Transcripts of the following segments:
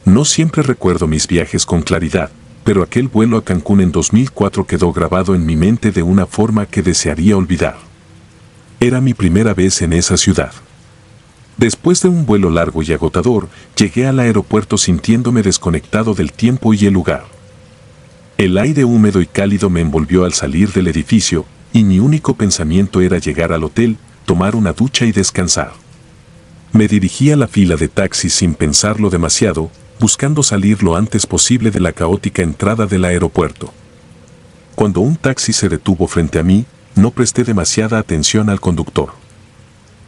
No siempre recuerdo mis viajes con claridad, pero aquel vuelo a Cancún en 2004 quedó grabado en mi mente de una forma que desearía olvidar. Era mi primera vez en esa ciudad. Después de un vuelo largo y agotador, llegué al aeropuerto sintiéndome desconectado del tiempo y el lugar. El aire húmedo y cálido me envolvió al salir del edificio, y mi único pensamiento era llegar al hotel, tomar una ducha y descansar. Me dirigí a la fila de taxis sin pensarlo demasiado, buscando salir lo antes posible de la caótica entrada del aeropuerto. Cuando un taxi se detuvo frente a mí, no presté demasiada atención al conductor.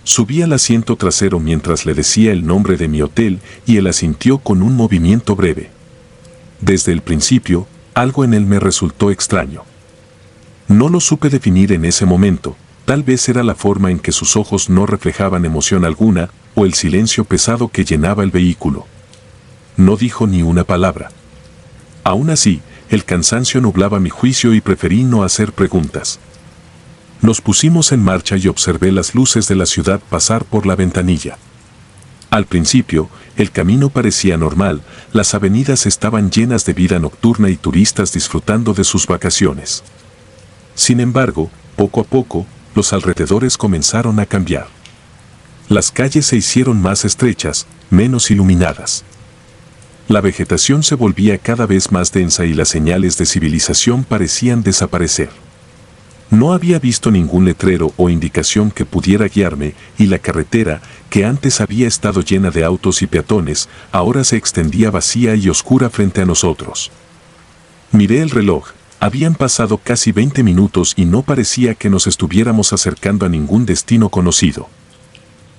Subí al asiento trasero mientras le decía el nombre de mi hotel y él asintió con un movimiento breve. Desde el principio, algo en él me resultó extraño. No lo supe definir en ese momento, tal vez era la forma en que sus ojos no reflejaban emoción alguna o el silencio pesado que llenaba el vehículo. No dijo ni una palabra. Aún así, el cansancio nublaba mi juicio y preferí no hacer preguntas. Nos pusimos en marcha y observé las luces de la ciudad pasar por la ventanilla. Al principio, el camino parecía normal, las avenidas estaban llenas de vida nocturna y turistas disfrutando de sus vacaciones. Sin embargo, poco a poco, los alrededores comenzaron a cambiar. Las calles se hicieron más estrechas, menos iluminadas. La vegetación se volvía cada vez más densa y las señales de civilización parecían desaparecer. No había visto ningún letrero o indicación que pudiera guiarme, y la carretera, que antes había estado llena de autos y peatones, ahora se extendía vacía y oscura frente a nosotros. Miré el reloj, habían pasado casi 20 minutos y no parecía que nos estuviéramos acercando a ningún destino conocido.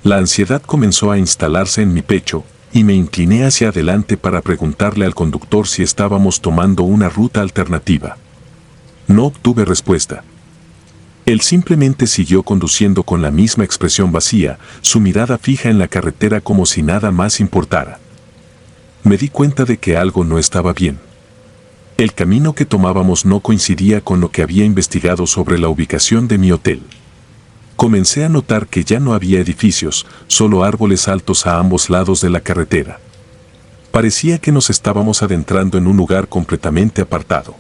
La ansiedad comenzó a instalarse en mi pecho, y me incliné hacia adelante para preguntarle al conductor si estábamos tomando una ruta alternativa. No obtuve respuesta. Él simplemente siguió conduciendo con la misma expresión vacía, su mirada fija en la carretera como si nada más importara. Me di cuenta de que algo no estaba bien. El camino que tomábamos no coincidía con lo que había investigado sobre la ubicación de mi hotel. Comencé a notar que ya no había edificios, solo árboles altos a ambos lados de la carretera. Parecía que nos estábamos adentrando en un lugar completamente apartado.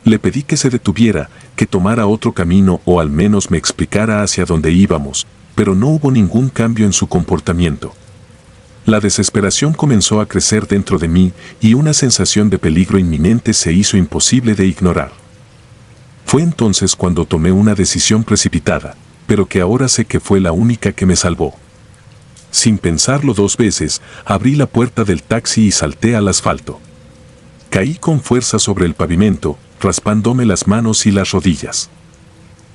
Le pedí que se detuviera, que tomara otro camino o al menos me explicara hacia dónde íbamos, pero no hubo ningún cambio en su comportamiento. La desesperación comenzó a crecer dentro de mí y una sensación de peligro inminente se hizo imposible de ignorar. Fue entonces cuando tomé una decisión precipitada, pero que ahora sé que fue la única que me salvó. Sin pensarlo 2 veces, abrí la puerta del taxi y salté al asfalto. Caí con fuerza sobre el pavimento, raspándome las manos y las rodillas.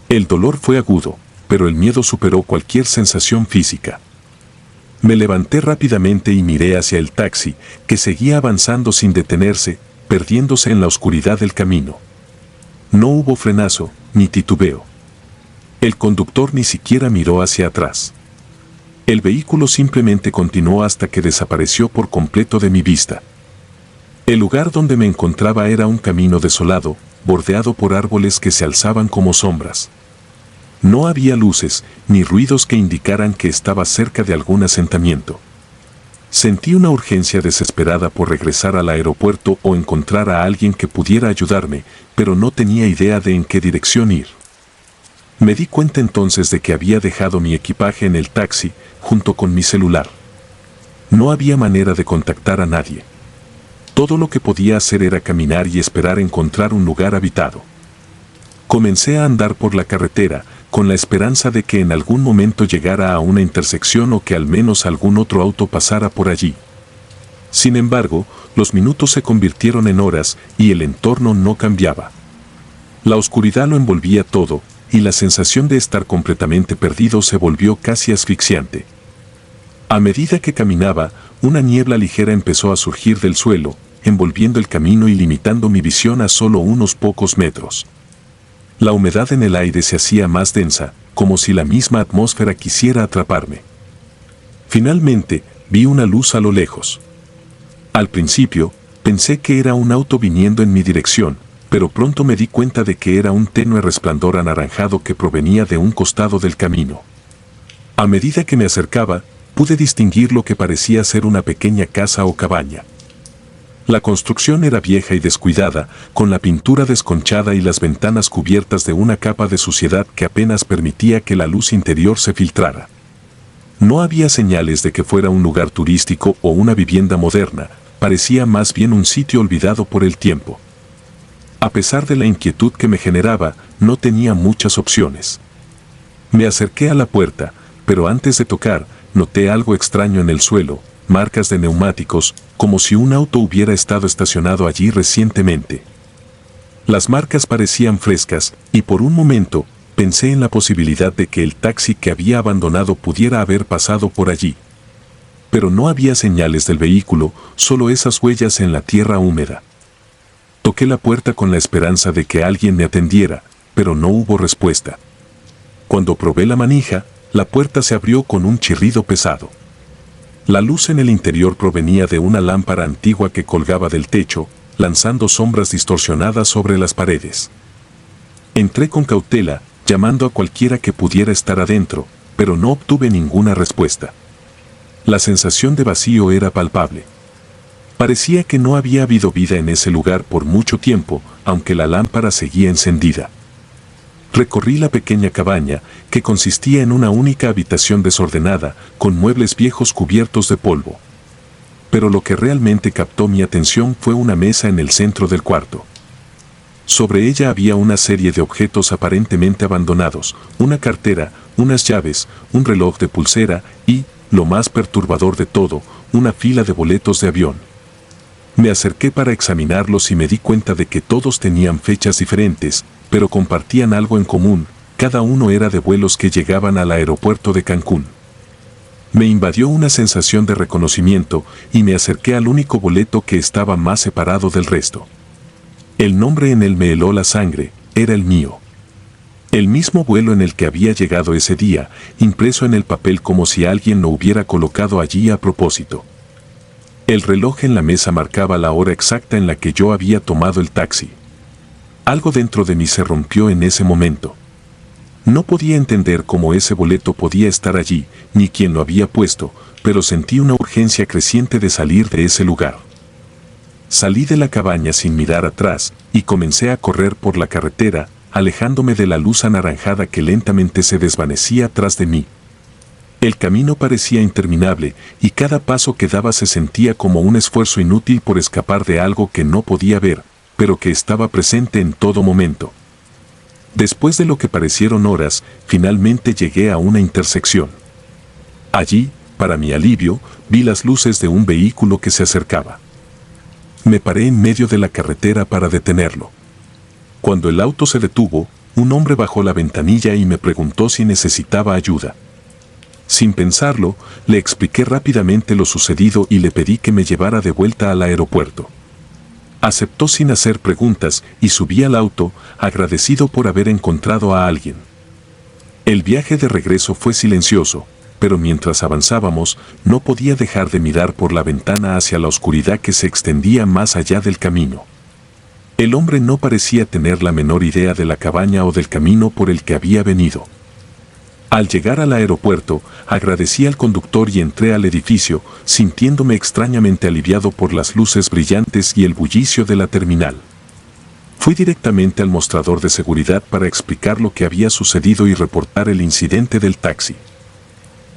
El dolor fue agudo, pero el miedo superó cualquier sensación física. Me levanté rápidamente y miré hacia el taxi, que seguía avanzando sin detenerse, perdiéndose en la oscuridad del camino. No hubo frenazo, ni titubeo. El conductor ni siquiera miró hacia atrás. El vehículo simplemente continuó hasta que desapareció por completo de mi vista. El lugar donde me encontraba era un camino desolado, bordeado por árboles que se alzaban como sombras. No había luces, ni ruidos que indicaran que estaba cerca de algún asentamiento. Sentí una urgencia desesperada por regresar al aeropuerto o encontrar a alguien que pudiera ayudarme, pero no tenía idea de en qué dirección ir. Me di cuenta entonces de que había dejado mi equipaje en el taxi, junto con mi celular. No había manera de contactar a nadie. Todo lo que podía hacer era caminar y esperar encontrar un lugar habitado. Comencé a andar por la carretera, con la esperanza de que en algún momento llegara a una intersección o que al menos algún otro auto pasara por allí. Sin embargo, los minutos se convirtieron en horas y el entorno no cambiaba. La oscuridad lo envolvía todo, y la sensación de estar completamente perdido se volvió casi asfixiante. A medida que caminaba, una niebla ligera empezó a surgir del suelo, envolviendo el camino y limitando mi visión a solo unos pocos metros. La humedad en el aire se hacía más densa, como si la misma atmósfera quisiera atraparme. Finalmente, vi una luz a lo lejos. Al principio, pensé que era un auto viniendo en mi dirección, pero pronto me di cuenta de que era un tenue resplandor anaranjado que provenía de un costado del camino. A medida que me acercaba, pude distinguir lo que parecía ser una pequeña casa o cabaña. La construcción era vieja y descuidada, con la pintura desconchada y las ventanas cubiertas de una capa de suciedad que apenas permitía que la luz interior se filtrara. No había señales de que fuera un lugar turístico o una vivienda moderna, parecía más bien un sitio olvidado por el tiempo. A pesar de la inquietud que me generaba, no tenía muchas opciones. Me acerqué a la puerta, pero antes de tocar, noté algo extraño en el suelo, marcas de neumáticos, como si un auto hubiera estado estacionado allí recientemente. Las marcas parecían frescas, y por un momento, pensé en la posibilidad de que el taxi que había abandonado pudiera haber pasado por allí. Pero no había señales del vehículo, solo esas huellas en la tierra húmeda. Toqué la puerta con la esperanza de que alguien me atendiera, pero no hubo respuesta. Cuando probé la manija, la puerta se abrió con un chirrido pesado. La luz en el interior provenía de una lámpara antigua que colgaba del techo, lanzando sombras distorsionadas sobre las paredes. Entré con cautela, llamando a cualquiera que pudiera estar adentro, pero no obtuve ninguna respuesta. La sensación de vacío era palpable. Parecía que no había habido vida en ese lugar por mucho tiempo, aunque la lámpara seguía encendida. Recorrí la pequeña cabaña, que consistía en una única habitación desordenada, con muebles viejos cubiertos de polvo. Pero lo que realmente captó mi atención fue una mesa en el centro del cuarto. Sobre ella había una serie de objetos aparentemente abandonados, una cartera, unas llaves, un reloj de pulsera y, lo más perturbador de todo, una fila de boletos de avión. Me acerqué para examinarlos y me di cuenta de que todos tenían fechas diferentes, pero compartían algo en común, cada uno era de vuelos que llegaban al aeropuerto de Cancún. Me invadió una sensación de reconocimiento y me acerqué al único boleto que estaba más separado del resto. El nombre en él me heló la sangre, era el mío. El mismo vuelo en el que había llegado ese día, impreso en el papel como si alguien lo hubiera colocado allí a propósito. El reloj en la mesa marcaba la hora exacta en la que yo había tomado el taxi. Algo dentro de mí se rompió en ese momento. No podía entender cómo ese boleto podía estar allí, ni quién lo había puesto, pero sentí una urgencia creciente de salir de ese lugar. Salí de la cabaña sin mirar atrás, y comencé a correr por la carretera, alejándome de la luz anaranjada que lentamente se desvanecía tras de mí. El camino parecía interminable, y cada paso que daba se sentía como un esfuerzo inútil por escapar de algo que no podía ver, pero que estaba presente en todo momento. Después de lo que parecieron horas, finalmente llegué a una intersección. Allí, para mi alivio, vi las luces de un vehículo que se acercaba. Me paré en medio de la carretera para detenerlo. Cuando el auto se detuvo, un hombre bajó la ventanilla y me preguntó si necesitaba ayuda. Sin pensarlo, le expliqué rápidamente lo sucedido y le pedí que me llevara de vuelta al aeropuerto. Aceptó sin hacer preguntas y subí al auto, agradecido por haber encontrado a alguien. El viaje de regreso fue silencioso, pero mientras avanzábamos, no podía dejar de mirar por la ventana hacia la oscuridad que se extendía más allá del camino. El hombre no parecía tener la menor idea de la cabaña o del camino por el que había venido. Al llegar al aeropuerto, agradecí al conductor y entré al edificio, sintiéndome extrañamente aliviado por las luces brillantes y el bullicio de la terminal. Fui directamente al mostrador de seguridad para explicar lo que había sucedido y reportar el incidente del taxi.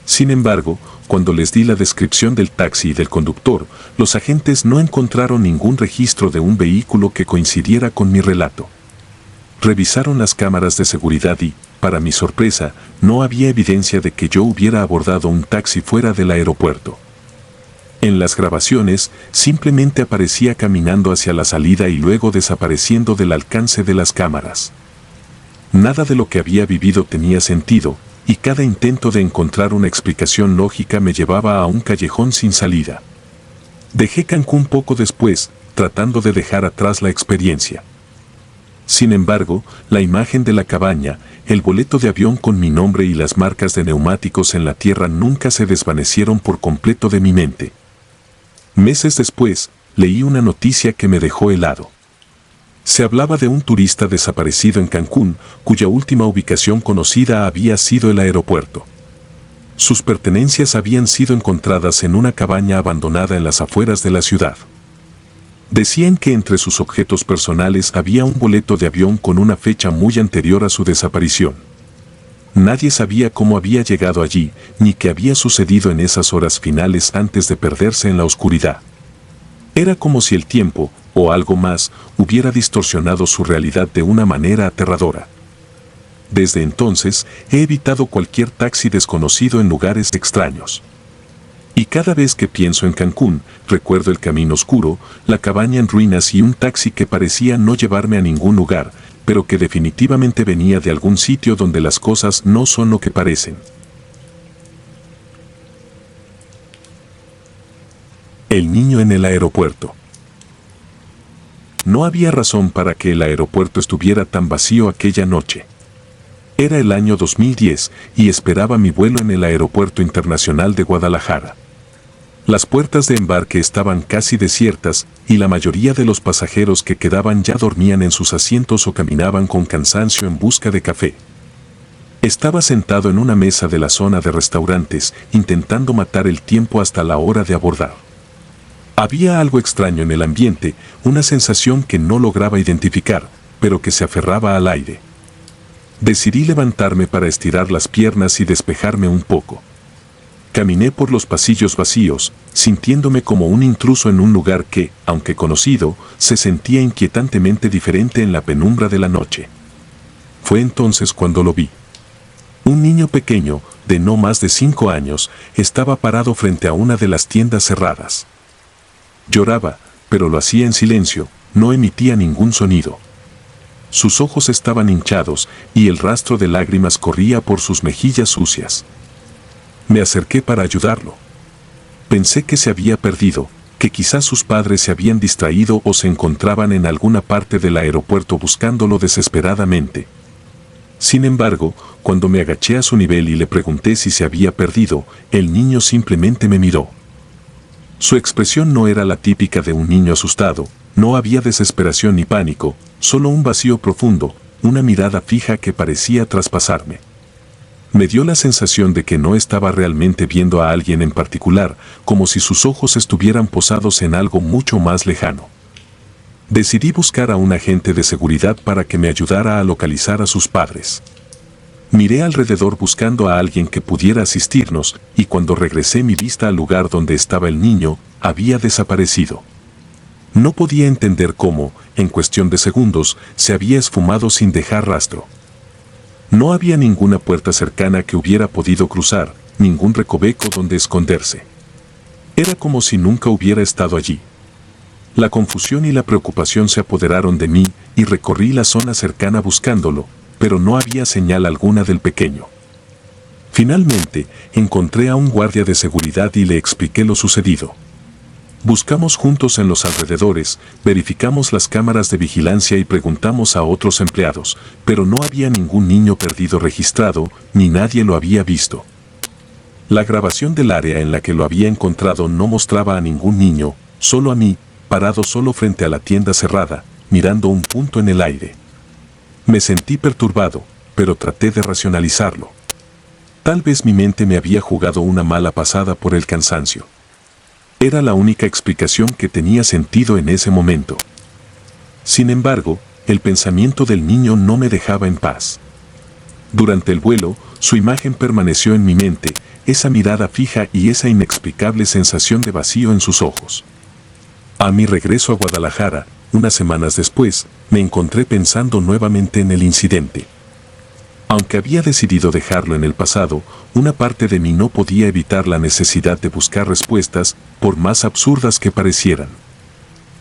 Sin embargo, cuando les di la descripción del taxi y del conductor, los agentes no encontraron ningún registro de un vehículo que coincidiera con mi relato. Revisaron las cámaras de seguridad y, para mi sorpresa, no había evidencia de que yo hubiera abordado un taxi fuera del aeropuerto. En las grabaciones, simplemente aparecía caminando hacia la salida y luego desapareciendo del alcance de las cámaras. Nada de lo que había vivido tenía sentido, y cada intento de encontrar una explicación lógica me llevaba a un callejón sin salida. Dejé Cancún poco después, tratando de dejar atrás la experiencia. Sin embargo, la imagen de la cabaña, el boleto de avión con mi nombre y las marcas de neumáticos en la tierra nunca se desvanecieron por completo de mi mente. Meses después, leí una noticia que me dejó helado. Se hablaba de un turista desaparecido en Cancún, cuya última ubicación conocida había sido el aeropuerto. Sus pertenencias habían sido encontradas en una cabaña abandonada en las afueras de la ciudad. Decían que entre sus objetos personales había un boleto de avión con una fecha muy anterior a su desaparición. Nadie sabía cómo había llegado allí, ni qué había sucedido en esas horas finales antes de perderse en la oscuridad. Era como si el tiempo, o algo más, hubiera distorsionado su realidad de una manera aterradora. Desde entonces, he evitado cualquier taxi desconocido en lugares extraños. Y cada vez que pienso en Cancún, recuerdo el camino oscuro, la cabaña en ruinas y un taxi que parecía no llevarme a ningún lugar, pero que definitivamente venía de algún sitio donde las cosas no son lo que parecen. El niño en el aeropuerto. No había razón para que el aeropuerto estuviera tan vacío aquella noche. Era el año 2010 y esperaba mi vuelo en el Aeropuerto Internacional de Guadalajara. Las puertas de embarque estaban casi desiertas y la mayoría de los pasajeros que quedaban ya dormían en sus asientos o caminaban con cansancio en busca de café. Estaba sentado en una mesa de la zona de restaurantes, intentando matar el tiempo hasta la hora de abordar. Había algo extraño en el ambiente, una sensación que no lograba identificar, pero que se aferraba al aire. Decidí levantarme para estirar las piernas y despejarme un poco. Caminé por los pasillos vacíos, sintiéndome como un intruso en un lugar que, aunque conocido, se sentía inquietantemente diferente en la penumbra de la noche. Fue entonces cuando lo vi. Un niño pequeño, de no más de 5 años, estaba parado frente a una de las tiendas cerradas. Lloraba, pero lo hacía en silencio, no emitía ningún sonido. Sus ojos estaban hinchados y el rastro de lágrimas corría por sus mejillas sucias. Me acerqué para ayudarlo. Pensé que se había perdido, que quizás sus padres se habían distraído o se encontraban en alguna parte del aeropuerto buscándolo desesperadamente. Sin embargo, cuando me agaché a su nivel y le pregunté si se había perdido, el niño simplemente me miró. Su expresión no era la típica de un niño asustado, no había desesperación ni pánico, solo un vacío profundo, una mirada fija que parecía traspasarme. Me dio la sensación de que no estaba realmente viendo a alguien en particular, como si sus ojos estuvieran posados en algo mucho más lejano. Decidí buscar a un agente de seguridad para que me ayudara a localizar a sus padres. Miré alrededor buscando a alguien que pudiera asistirnos, y cuando regresé mi vista al lugar donde estaba el niño, había desaparecido. No podía entender cómo, en cuestión de segundos, se había esfumado sin dejar rastro. No había ninguna puerta cercana que hubiera podido cruzar, ningún recoveco donde esconderse. Era como si nunca hubiera estado allí. La confusión y la preocupación se apoderaron de mí y recorrí la zona cercana buscándolo, pero no había señal alguna del pequeño. Finalmente, encontré a un guardia de seguridad y le expliqué lo sucedido. Buscamos juntos en los alrededores, verificamos las cámaras de vigilancia y preguntamos a otros empleados, pero no había ningún niño perdido registrado, ni nadie lo había visto. La grabación del área en la que lo había encontrado no mostraba a ningún niño, solo a mí, parado solo frente a la tienda cerrada, mirando un punto en el aire. Me sentí perturbado, pero traté de racionalizarlo. Tal vez mi mente me había jugado una mala pasada por el cansancio. Era la única explicación que tenía sentido en ese momento. Sin embargo, el pensamiento del niño no me dejaba en paz. Durante el vuelo, su imagen permaneció en mi mente, esa mirada fija y esa inexplicable sensación de vacío en sus ojos. A mi regreso a Guadalajara, unas semanas después, me encontré pensando nuevamente en el incidente. Aunque había decidido dejarlo en el pasado, una parte de mí no podía evitar la necesidad de buscar respuestas, por más absurdas que parecieran.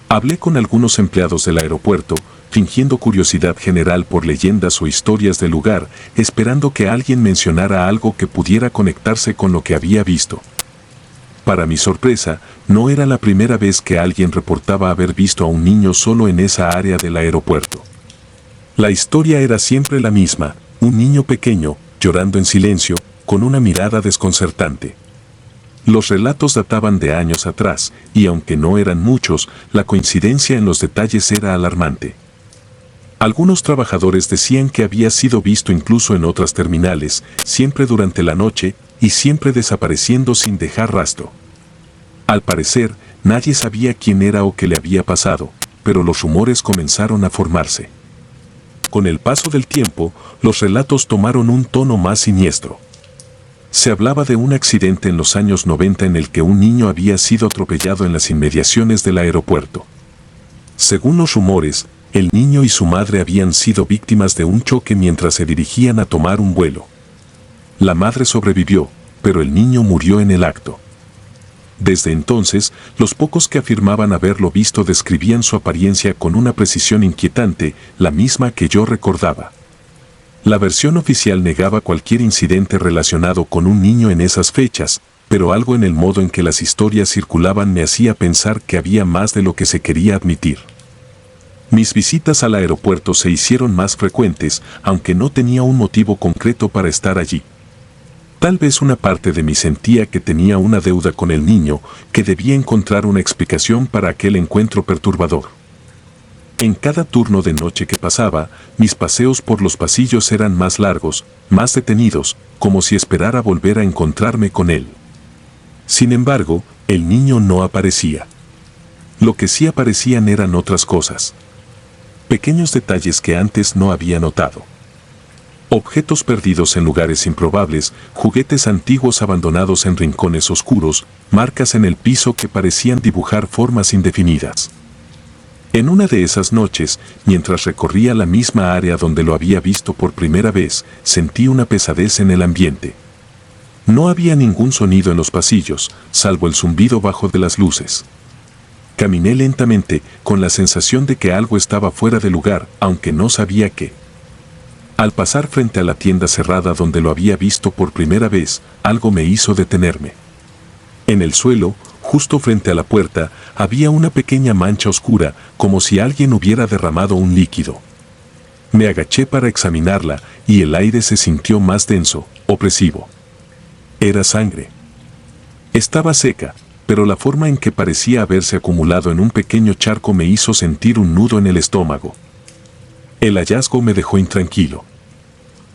Hablé con algunos empleados del aeropuerto, fingiendo curiosidad general por leyendas o historias del lugar, esperando que alguien mencionara algo que pudiera conectarse con lo que había visto. Para mi sorpresa, no era la primera vez que alguien reportaba haber visto a un niño solo en esa área del aeropuerto. La historia era siempre la misma, un niño pequeño, llorando en silencio, con una mirada desconcertante. Los relatos databan de años atrás, y aunque no eran muchos, la coincidencia en los detalles era alarmante. Algunos trabajadores decían que había sido visto incluso en otras terminales, siempre durante la noche, y siempre desapareciendo sin dejar rastro. Al parecer, Nadie sabía quién era o qué le había pasado, pero los rumores comenzaron a formarse. Con el paso del tiempo, los relatos tomaron un tono más siniestro. Se hablaba de un accidente en los años 90 en el que un niño había sido atropellado en las inmediaciones del aeropuerto. Según los rumores, el niño y su madre habían sido víctimas de un choque mientras se dirigían a tomar un vuelo. La madre sobrevivió, pero el niño murió en el acto. Desde entonces, los pocos que afirmaban haberlo visto describían su apariencia con una precisión inquietante, la misma que yo recordaba. La versión oficial negaba cualquier incidente relacionado con un niño en esas fechas, pero algo en el modo en que las historias circulaban me hacía pensar que había más de lo que se quería admitir. Mis visitas al aeropuerto se hicieron más frecuentes, aunque no tenía un motivo concreto para estar allí. Tal vez una parte de mí sentía que tenía una deuda con el niño, que debía encontrar una explicación para aquel encuentro perturbador. En cada turno de noche que pasaba, mis paseos por los pasillos eran más largos, más detenidos, como si esperara volver a encontrarme con él. Sin embargo, el niño no aparecía. Lo que sí aparecían eran otras cosas. Pequeños detalles que antes no había notado. Objetos perdidos en lugares improbables, juguetes antiguos abandonados en rincones oscuros, marcas en el piso que parecían dibujar formas indefinidas. En una de esas noches, mientras recorría la misma área donde lo había visto por primera vez, sentí una pesadez en el ambiente. No había ningún sonido en los pasillos, salvo el zumbido bajo de las luces. Caminé lentamente, con la sensación de que algo estaba fuera de lugar, aunque no sabía qué. Al pasar frente a la tienda cerrada donde lo había visto por primera vez, algo me hizo detenerme. En el suelo, justo frente a la puerta, había una pequeña mancha oscura, como si alguien hubiera derramado un líquido. Me agaché para examinarla, y el aire se sintió más denso, opresivo. Era sangre. Estaba seca, pero la forma en que parecía haberse acumulado en un pequeño charco me hizo sentir un nudo en el estómago. El hallazgo me dejó intranquilo.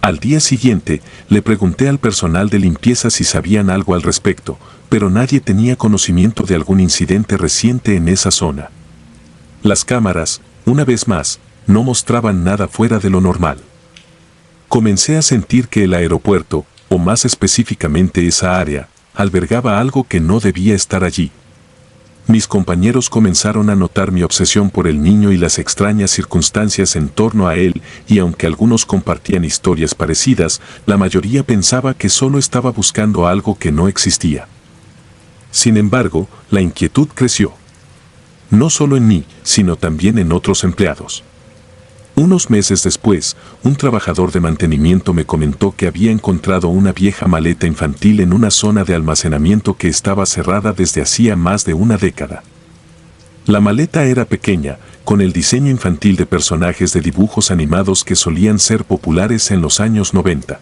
Al día siguiente, le pregunté al personal de limpieza si sabían algo al respecto, pero nadie tenía conocimiento de algún incidente reciente en esa zona. Las cámaras, una vez más, no mostraban nada fuera de lo normal. Comencé a sentir que el aeropuerto, o más específicamente esa área, albergaba algo que no debía estar allí. Mis compañeros comenzaron a notar mi obsesión por el niño y las extrañas circunstancias en torno a él, y aunque algunos compartían historias parecidas, la mayoría pensaba que solo estaba buscando algo que no existía. Sin embargo, la inquietud creció. No solo en mí, sino también en otros empleados. Unos meses después, un trabajador de mantenimiento me comentó que había encontrado una vieja maleta infantil en una zona de almacenamiento que estaba cerrada desde hacía más de una década. La maleta era pequeña, con el diseño infantil de personajes de dibujos animados que solían ser populares en los años 90.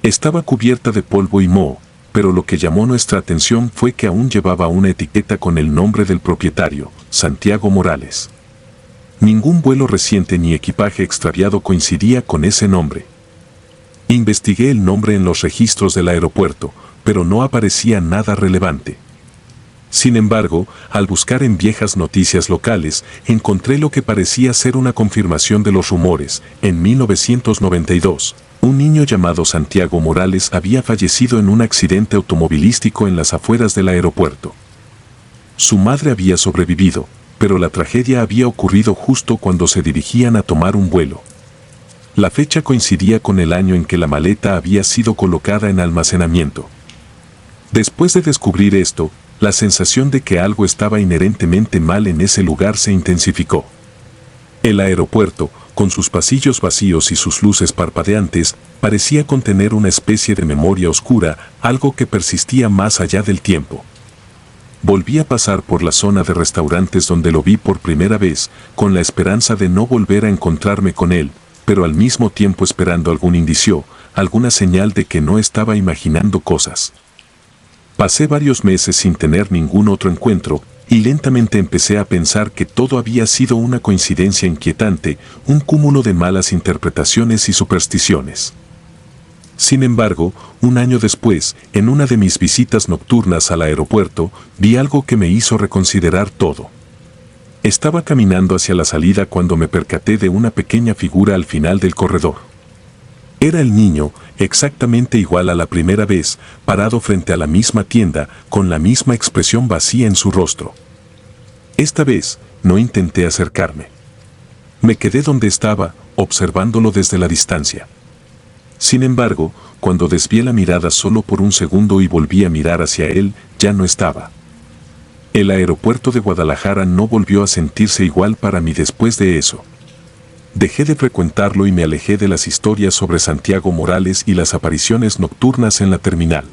Estaba cubierta de polvo y moho, pero lo que llamó nuestra atención fue que aún llevaba una etiqueta con el nombre del propietario, Santiago Morales. Ningún vuelo reciente ni equipaje extraviado coincidía con ese nombre. Investigué el nombre en los registros del aeropuerto, pero no aparecía nada relevante. Sin embargo, al buscar en viejas noticias locales, encontré lo que parecía ser una confirmación de los rumores. En 1992, un niño llamado Santiago Morales había fallecido en un accidente automovilístico en las afueras del aeropuerto. Su madre había sobrevivido, pero la tragedia había ocurrido justo cuando se dirigían a tomar un vuelo. La fecha coincidía con el año en que la maleta había sido colocada en almacenamiento. Después de descubrir esto, la sensación de que algo estaba inherentemente mal en ese lugar se intensificó. El aeropuerto, con sus pasillos vacíos y sus luces parpadeantes, parecía contener una especie de memoria oscura, algo que persistía más allá del tiempo. Volví a pasar por la zona de restaurantes donde lo vi por primera vez, con la esperanza de no volver a encontrarme con él, pero al mismo tiempo esperando algún indicio, alguna señal de que no estaba imaginando cosas. Pasé varios meses sin tener ningún otro encuentro, y lentamente empecé a pensar que todo había sido una coincidencia inquietante, un cúmulo de malas interpretaciones y supersticiones. Sin embargo, un año después, en una de mis visitas nocturnas al aeropuerto, vi algo que me hizo reconsiderar todo. Estaba caminando hacia la salida cuando me percaté de una pequeña figura al final del corredor. Era el niño, exactamente igual a la primera vez, parado frente a la misma tienda, con la misma expresión vacía en su rostro. Esta vez, no intenté acercarme. Me quedé donde estaba, observándolo desde la distancia. Sin embargo, cuando desvié la mirada solo por un segundo y volví a mirar hacia él, ya no estaba. El aeropuerto de Guadalajara no volvió a sentirse igual para mí después de eso. Dejé de frecuentarlo y me alejé de las historias sobre Santiago Morales y las apariciones nocturnas en la terminal.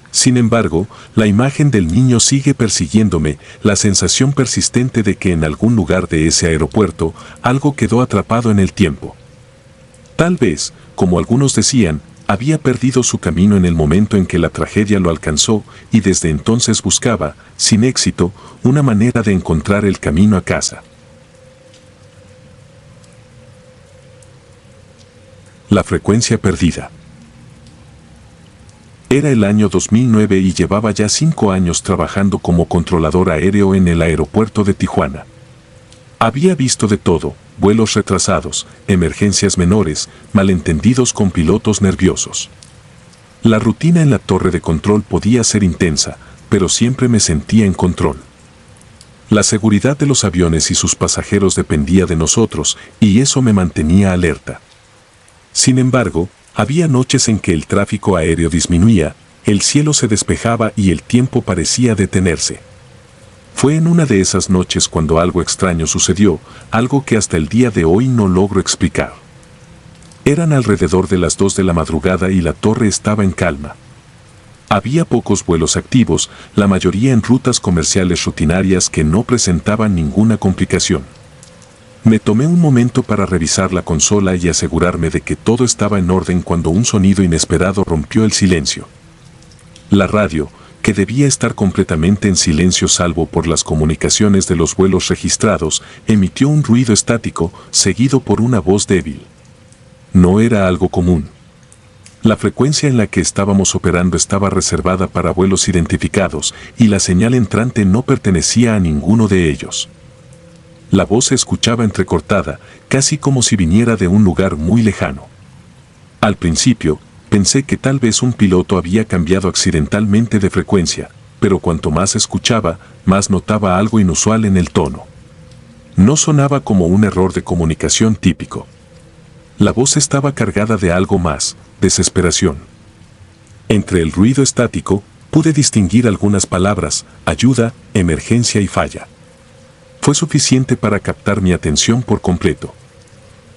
Sin embargo, la imagen del niño sigue persiguiéndome, la sensación persistente de que en algún lugar de ese aeropuerto algo quedó atrapado en el tiempo. Tal vez, como algunos decían, había perdido su camino en el momento en que la tragedia lo alcanzó y desde entonces buscaba, sin éxito, una manera de encontrar el camino a casa. La frecuencia perdida. Era el año 2009 y llevaba ya 5 años trabajando como controlador aéreo en el aeropuerto de Tijuana. Había visto de todo: vuelos retrasados, emergencias menores, malentendidos con pilotos nerviosos. La rutina en la torre de control podía ser intensa, pero siempre me sentía en control. La seguridad de los aviones y sus pasajeros dependía de nosotros, y eso me mantenía alerta. Sin embargo, había noches en que el tráfico aéreo disminuía, el cielo se despejaba y el tiempo parecía detenerse. Fue en una de esas noches cuando algo extraño sucedió, algo que hasta el día de hoy no logro explicar. Eran alrededor de las 2 de la madrugada y la torre estaba en calma. Había pocos vuelos activos, la mayoría en rutas comerciales rutinarias que no presentaban ninguna complicación. Me tomé un momento para revisar la consola y asegurarme de que todo estaba en orden cuando un sonido inesperado rompió el silencio. La radio, que debía estar completamente en silencio salvo por las comunicaciones de los vuelos registrados, emitió un ruido estático, seguido por una voz débil. No era algo común. La frecuencia en la que estábamos operando estaba reservada para vuelos identificados, y la señal entrante no pertenecía a ninguno de ellos. La voz se escuchaba entrecortada, casi como si viniera de un lugar muy lejano. Al principio, pensé que tal vez un piloto había cambiado accidentalmente de frecuencia, pero cuanto más escuchaba, más notaba algo inusual en el tono. No sonaba como un error de comunicación típico. La voz estaba cargada de algo más: desesperación. Entre el ruido estático, pude distinguir algunas palabras: ayuda, emergencia y falla. Fue suficiente para captar mi atención por completo.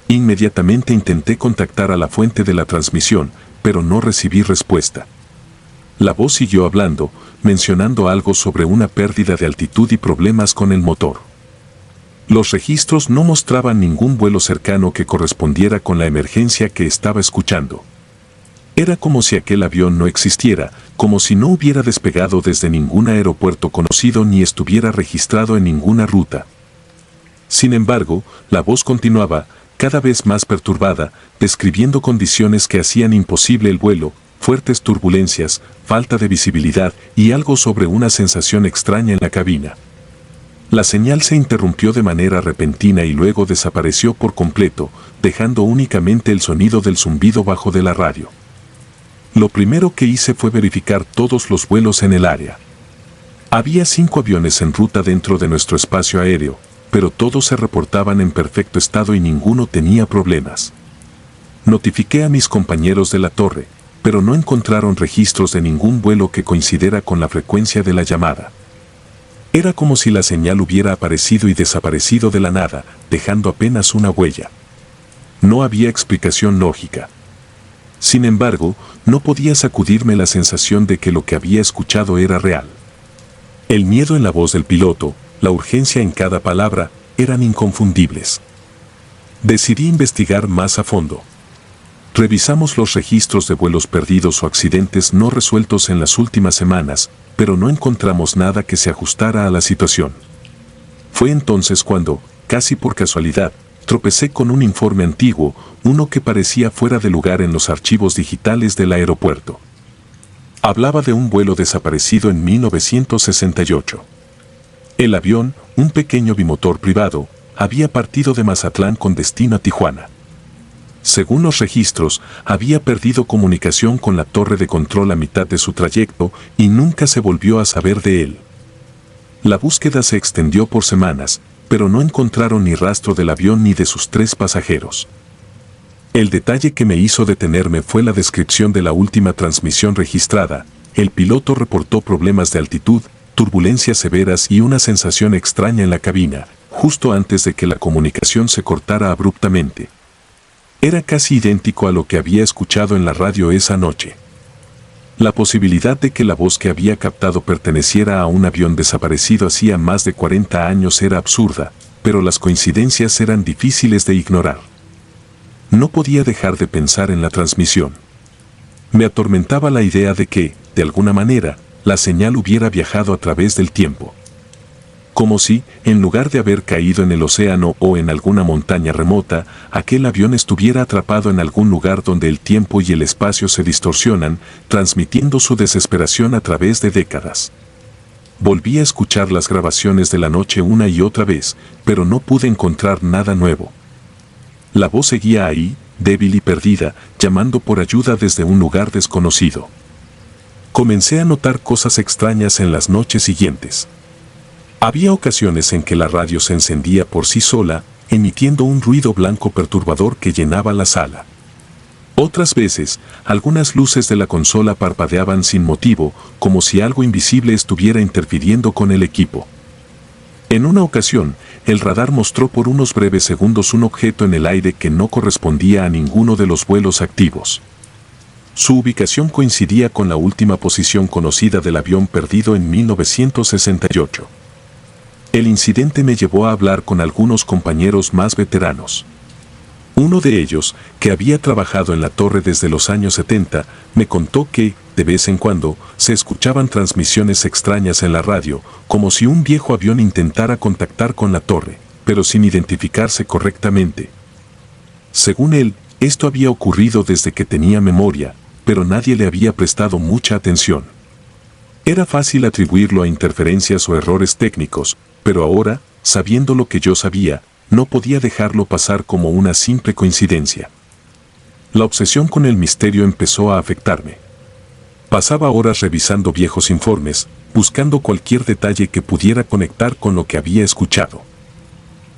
Inmediatamente intenté contactar a la fuente de la transmisión, pero no recibí respuesta. La voz siguió hablando, mencionando algo sobre una pérdida de altitud y problemas con el motor. Los registros no mostraban ningún vuelo cercano que correspondiera con la emergencia que estaba escuchando. Era como si aquel avión no existiera, como si no hubiera despegado desde ningún aeropuerto conocido ni estuviera registrado en ninguna ruta. Sin embargo, la voz continuaba, cada vez más perturbada, describiendo condiciones que hacían imposible el vuelo, fuertes turbulencias, falta de visibilidad y algo sobre una sensación extraña en la cabina. La señal se interrumpió de manera repentina y luego desapareció por completo, dejando únicamente el sonido del zumbido bajo de la radio. Lo primero que hice fue verificar todos los vuelos en el área. Había 5 aviones en ruta dentro de nuestro espacio aéreo, pero todos se reportaban en perfecto estado y ninguno tenía problemas. Notifiqué a mis compañeros de la torre, pero no encontraron registros de ningún vuelo que coincidiera con la frecuencia de la llamada. Era como si la señal hubiera aparecido y desaparecido de la nada, dejando apenas una huella. No había explicación lógica. Sin embargo, no podía sacudirme la sensación de que lo que había escuchado era real. El miedo en la voz del piloto, la urgencia en cada palabra, eran inconfundibles. Decidí investigar más a fondo. Revisamos los registros de vuelos perdidos o accidentes no resueltos en las últimas semanas, pero no encontramos nada que se ajustara a la situación. Fue entonces cuando, casi por casualidad, tropecé con un informe antiguo, uno que parecía fuera de lugar en los archivos digitales del aeropuerto. Hablaba de un vuelo desaparecido en 1968. El avión, un pequeño bimotor privado, había partido de Mazatlán con destino a Tijuana. Según los registros, había perdido comunicación con la torre de control a mitad de su trayecto y nunca se volvió a saber de él. La búsqueda se extendió por semanas, pero no encontraron ni rastro del avión ni de sus 3 pasajeros. El detalle que me hizo detenerme fue la descripción de la última transmisión registrada. El piloto reportó problemas de altitud, turbulencias severas y una sensación extraña en la cabina, justo antes de que la comunicación se cortara abruptamente. Era casi idéntico a lo que había escuchado en la radio esa noche. La posibilidad de que la voz que había captado perteneciera a un avión desaparecido hacía más de 40 años era absurda, pero las coincidencias eran difíciles de ignorar. No podía dejar de pensar en la transmisión. Me atormentaba la idea de que, de alguna manera, la señal hubiera viajado a través del tiempo. Como si, en lugar de haber caído en el océano o en alguna montaña remota, aquel avión estuviera atrapado en algún lugar donde el tiempo y el espacio se distorsionan, transmitiendo su desesperación a través de décadas. Volví a escuchar las grabaciones de la noche una y otra vez, pero no pude encontrar nada nuevo. La voz seguía ahí, débil y perdida, llamando por ayuda desde un lugar desconocido. Comencé a notar cosas extrañas en las noches siguientes. Había ocasiones en que la radio se encendía por sí sola, emitiendo un ruido blanco perturbador que llenaba la sala. Otras veces, algunas luces de la consola parpadeaban sin motivo, como si algo invisible estuviera interfiriendo con el equipo. En una ocasión, el radar mostró por unos breves segundos un objeto en el aire que no correspondía a ninguno de los vuelos activos. Su ubicación coincidía con la última posición conocida del avión perdido en 1968. El incidente me llevó a hablar con algunos compañeros más veteranos. Uno de ellos, que había trabajado en la torre desde los años 70, me contó que, de vez en cuando, se escuchaban transmisiones extrañas en la radio, como si un viejo avión intentara contactar con la torre, pero sin identificarse correctamente. Según él, esto había ocurrido desde que tenía memoria, pero nadie le había prestado mucha atención. Era fácil atribuirlo a interferencias o errores técnicos, pero ahora, sabiendo lo que yo sabía, no podía dejarlo pasar como una simple coincidencia. La obsesión con el misterio empezó a afectarme. Pasaba horas revisando viejos informes, buscando cualquier detalle que pudiera conectar con lo que había escuchado.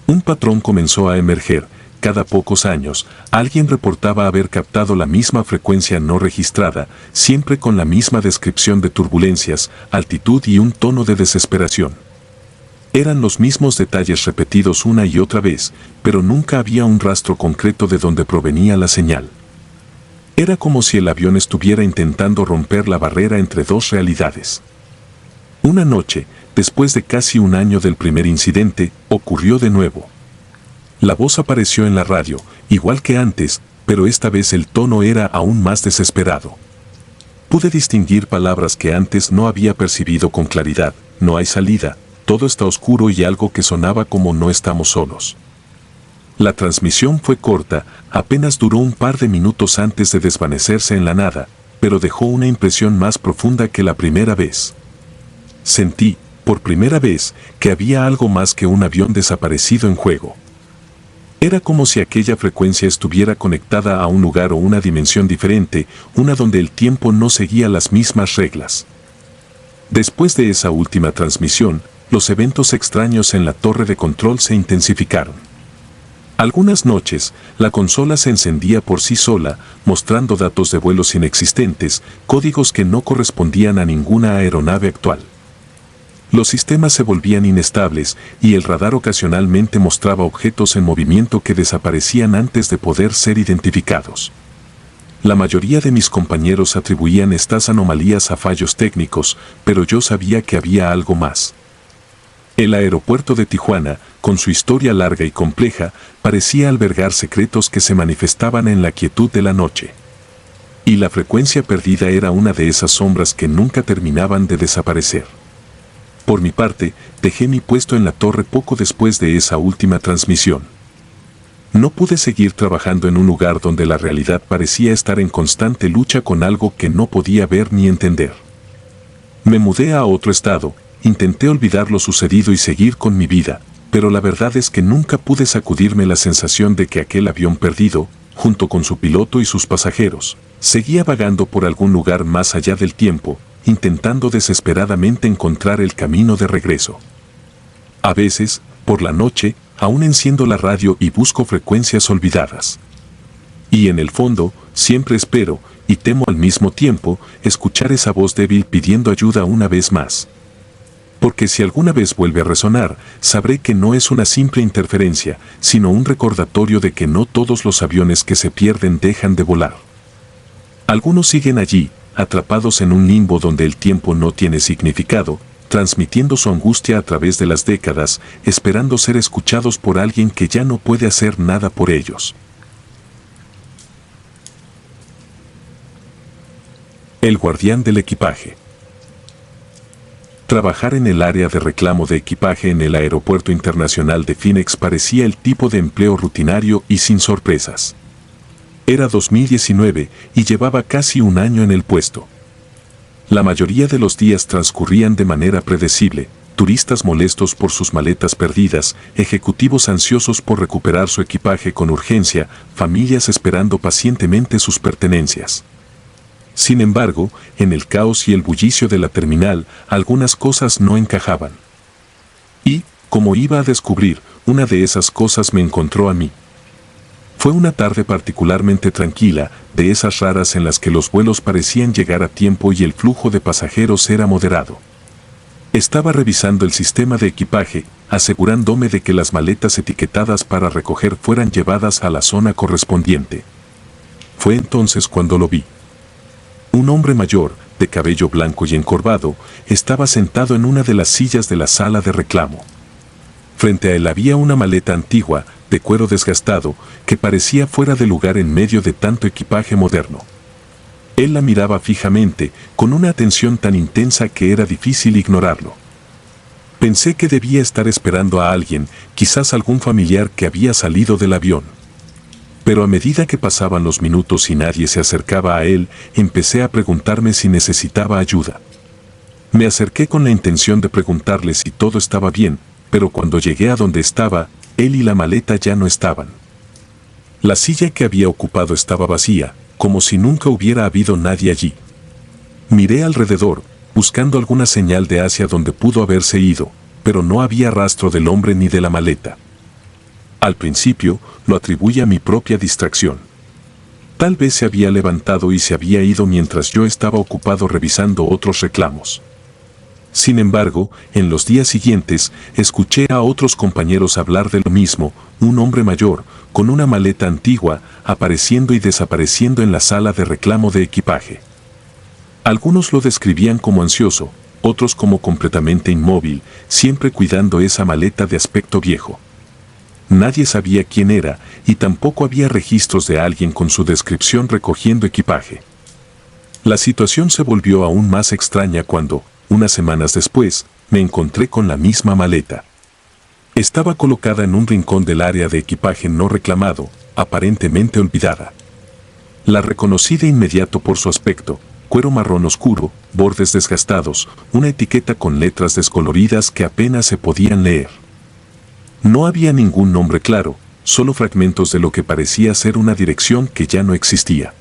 Un patrón comenzó a emerger. Cada pocos años, alguien reportaba haber captado la misma frecuencia no registrada, siempre con la misma descripción de turbulencias, altitud y un tono de desesperación. Eran los mismos detalles repetidos una y otra vez, pero nunca había un rastro concreto de dónde provenía la señal. Era como si el avión estuviera intentando romper la barrera entre dos realidades. Una noche, después de casi un año del primer incidente, ocurrió de nuevo. La voz apareció en la radio, igual que antes, pero esta vez el tono era aún más desesperado. Pude distinguir palabras que antes no había percibido con claridad: no hay salida, todo está oscuro y algo que sonaba como no estamos solos. La transmisión fue corta, apenas duró un par de minutos antes de desvanecerse en la nada, pero dejó una impresión más profunda que la primera vez. Sentí, por primera vez, que había algo más que un avión desaparecido en juego. Era como si aquella frecuencia estuviera conectada a un lugar o una dimensión diferente, una donde el tiempo no seguía las mismas reglas. Después de esa última transmisión, los eventos extraños en la torre de control se intensificaron. Algunas noches, la consola se encendía por sí sola, mostrando datos de vuelos inexistentes, códigos que no correspondían a ninguna aeronave actual. Los sistemas se volvían inestables y el radar ocasionalmente mostraba objetos en movimiento que desaparecían antes de poder ser identificados. La mayoría de mis compañeros atribuían estas anomalías a fallos técnicos, pero yo sabía que había algo más. El aeropuerto de Tijuana, con su historia larga y compleja, parecía albergar secretos que se manifestaban en la quietud de la noche. Y la frecuencia perdida era una de esas sombras que nunca terminaban de desaparecer. Por mi parte, dejé mi puesto en la torre poco después de esa última transmisión. No pude seguir trabajando en un lugar donde la realidad parecía estar en constante lucha con algo que no podía ver ni entender. Me mudé a otro estado, intenté olvidar lo sucedido y seguir con mi vida, pero la verdad es que nunca pude sacudirme la sensación de que aquel avión perdido, junto con su piloto y sus pasajeros, seguía vagando por algún lugar más allá del tiempo, intentando desesperadamente encontrar el camino de regreso. A veces, por la noche, aún enciendo la radio y busco frecuencias olvidadas. Y en el fondo, siempre espero, y temo al mismo tiempo, escuchar esa voz débil pidiendo ayuda una vez más. Porque si alguna vez vuelve a resonar, sabré que no es una simple interferencia, sino un recordatorio de que no todos los aviones que se pierden dejan de volar. Algunos siguen allí, atrapados en un limbo donde el tiempo no tiene significado, transmitiendo su angustia a través de las décadas, esperando ser escuchados por alguien que ya no puede hacer nada por ellos. El guardián del equipaje. Trabajar en el área de reclamo de equipaje en el Aeropuerto Internacional de Phoenix parecía el tipo de empleo rutinario y sin sorpresas. Era 2019 y llevaba casi un año en el puesto. La mayoría de los días transcurrían de manera predecible, turistas molestos por sus maletas perdidas, ejecutivos ansiosos por recuperar su equipaje con urgencia, familias esperando pacientemente sus pertenencias. Sin embargo, en el caos y el bullicio de la terminal, algunas cosas no encajaban. Y, como iba a descubrir, una de esas cosas me encontró a mí. Fue una tarde particularmente tranquila, de esas raras en las que los vuelos parecían llegar a tiempo y el flujo de pasajeros era moderado. Estaba revisando el sistema de equipaje, asegurándome de que las maletas etiquetadas para recoger fueran llevadas a la zona correspondiente. Fue entonces cuando lo vi. Un hombre mayor, de cabello blanco y encorvado, estaba sentado en una de las sillas de la sala de reclamo. Frente a él había una maleta antigua, de cuero desgastado, que parecía fuera de lugar en medio de tanto equipaje moderno. Él la miraba fijamente, con una atención tan intensa que era difícil ignorarlo. Pensé que debía estar esperando a alguien, quizás algún familiar que había salido del avión. Pero a medida que pasaban los minutos y nadie se acercaba a él, empecé a preguntarme si necesitaba ayuda. Me acerqué con la intención de preguntarle si todo estaba bien, pero cuando llegué a donde estaba, él y la maleta ya no estaban. La silla que había ocupado estaba vacía, como si nunca hubiera habido nadie allí. Miré alrededor, buscando alguna señal de hacia donde pudo haberse ido, pero no había rastro del hombre ni de la maleta. Al principio, lo atribuí a mi propia distracción. Tal vez se había levantado y se había ido mientras yo estaba ocupado revisando otros reclamos. Sin embargo, en los días siguientes, escuché a otros compañeros hablar de lo mismo, un hombre mayor, con una maleta antigua, apareciendo y desapareciendo en la sala de reclamo de equipaje. Algunos lo describían como ansioso, otros como completamente inmóvil, siempre cuidando esa maleta de aspecto viejo. Nadie sabía quién era, y tampoco había registros de alguien con su descripción recogiendo equipaje. La situación se volvió aún más extraña cuando, unas semanas después, me encontré con la misma maleta. Estaba colocada en un rincón del área de equipaje no reclamado, aparentemente olvidada. La reconocí de inmediato por su aspecto: cuero marrón oscuro, bordes desgastados, una etiqueta con letras descoloridas que apenas se podían leer. No había ningún nombre claro, solo fragmentos de lo que parecía ser una dirección que ya no existía.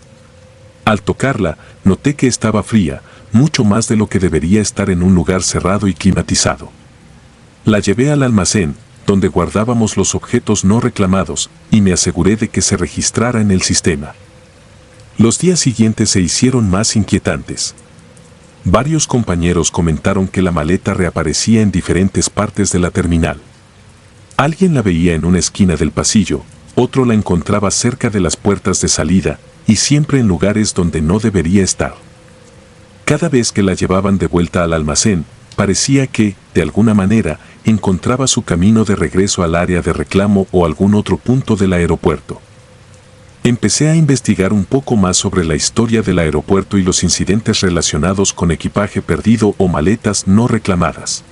Al tocarla, noté que estaba fría, mucho más de lo que debería estar en un lugar cerrado y climatizado. La llevé al almacén, donde guardábamos los objetos no reclamados, y me aseguré de que se registrara en el sistema. Los días siguientes se hicieron más inquietantes. Varios compañeros comentaron que la maleta reaparecía en diferentes partes de la terminal. Alguien la veía en una esquina del pasillo, otro la encontraba cerca de las puertas de salida, y siempre en lugares donde no debería estar. Cada vez que la llevaban de vuelta al almacén, parecía que, de alguna manera, encontraba su camino de regreso al área de reclamo o algún otro punto del aeropuerto. Empecé a investigar un poco más sobre la historia del aeropuerto y los incidentes relacionados con equipaje perdido o maletas no reclamadas.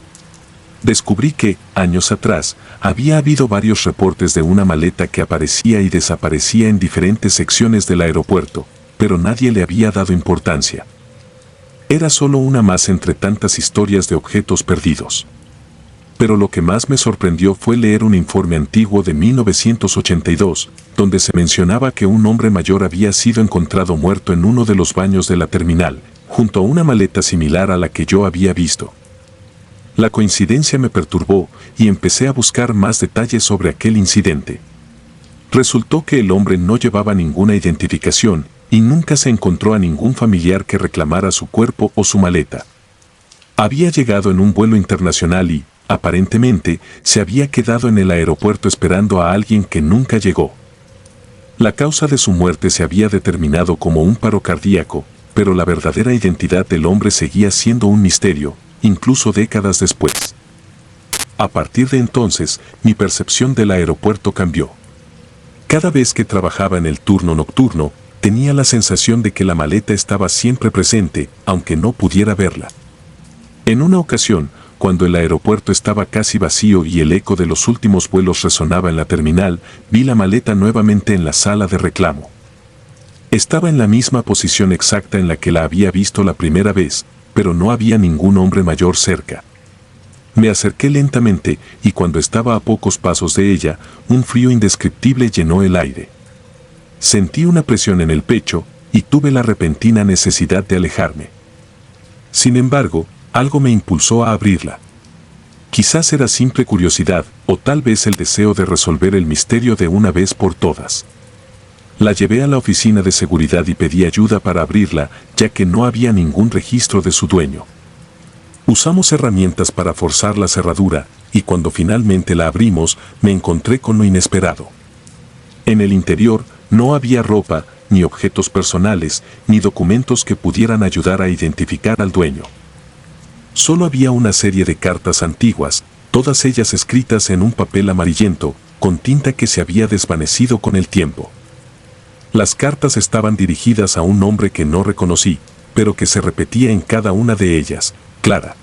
Descubrí que, años atrás, había habido varios reportes de una maleta que aparecía y desaparecía en diferentes secciones del aeropuerto, pero nadie le había dado importancia. Era solo una más entre tantas historias de objetos perdidos. Pero lo que más me sorprendió fue leer un informe antiguo de 1982, donde se mencionaba que un hombre mayor había sido encontrado muerto en uno de los baños de la terminal, junto a una maleta similar a la que yo había visto. La coincidencia me perturbó y empecé a buscar más detalles sobre aquel incidente. Resultó que el hombre no llevaba ninguna identificación y nunca se encontró a ningún familiar que reclamara su cuerpo o su maleta. Había llegado en un vuelo internacional y, aparentemente, se había quedado en el aeropuerto esperando a alguien que nunca llegó. La causa de su muerte se había determinado como un paro cardíaco, pero la verdadera identidad del hombre seguía siendo un misterio, incluso décadas después. A partir de entonces, mi percepción del aeropuerto cambió. Cada vez que trabajaba en el turno nocturno, tenía la sensación de que la maleta estaba siempre presente, aunque no pudiera verla. En una ocasión, cuando el aeropuerto estaba casi vacío y el eco de los últimos vuelos resonaba en la terminal, vi la maleta nuevamente en la sala de reclamo. Estaba en la misma posición exacta en la que la había visto la primera vez, pero no había ningún hombre mayor cerca. Me acerqué lentamente y cuando estaba a pocos pasos de ella, un frío indescriptible llenó el aire. Sentí una presión en el pecho y tuve la repentina necesidad de alejarme. Sin embargo, algo me impulsó a abrirla. Quizás era simple curiosidad o tal vez el deseo de resolver el misterio de una vez por todas. La llevé a la oficina de seguridad y pedí ayuda para abrirla, ya que no había ningún registro de su dueño. Usamos herramientas para forzar la cerradura, y cuando finalmente la abrimos, me encontré con lo inesperado. En el interior no había ropa, ni objetos personales, ni documentos que pudieran ayudar a identificar al dueño. Solo había una serie de cartas antiguas, todas ellas escritas en un papel amarillento, con tinta que se había desvanecido con el tiempo. Las cartas estaban dirigidas a un hombre que no reconocí, pero que se repetía en cada una de ellas, Clara.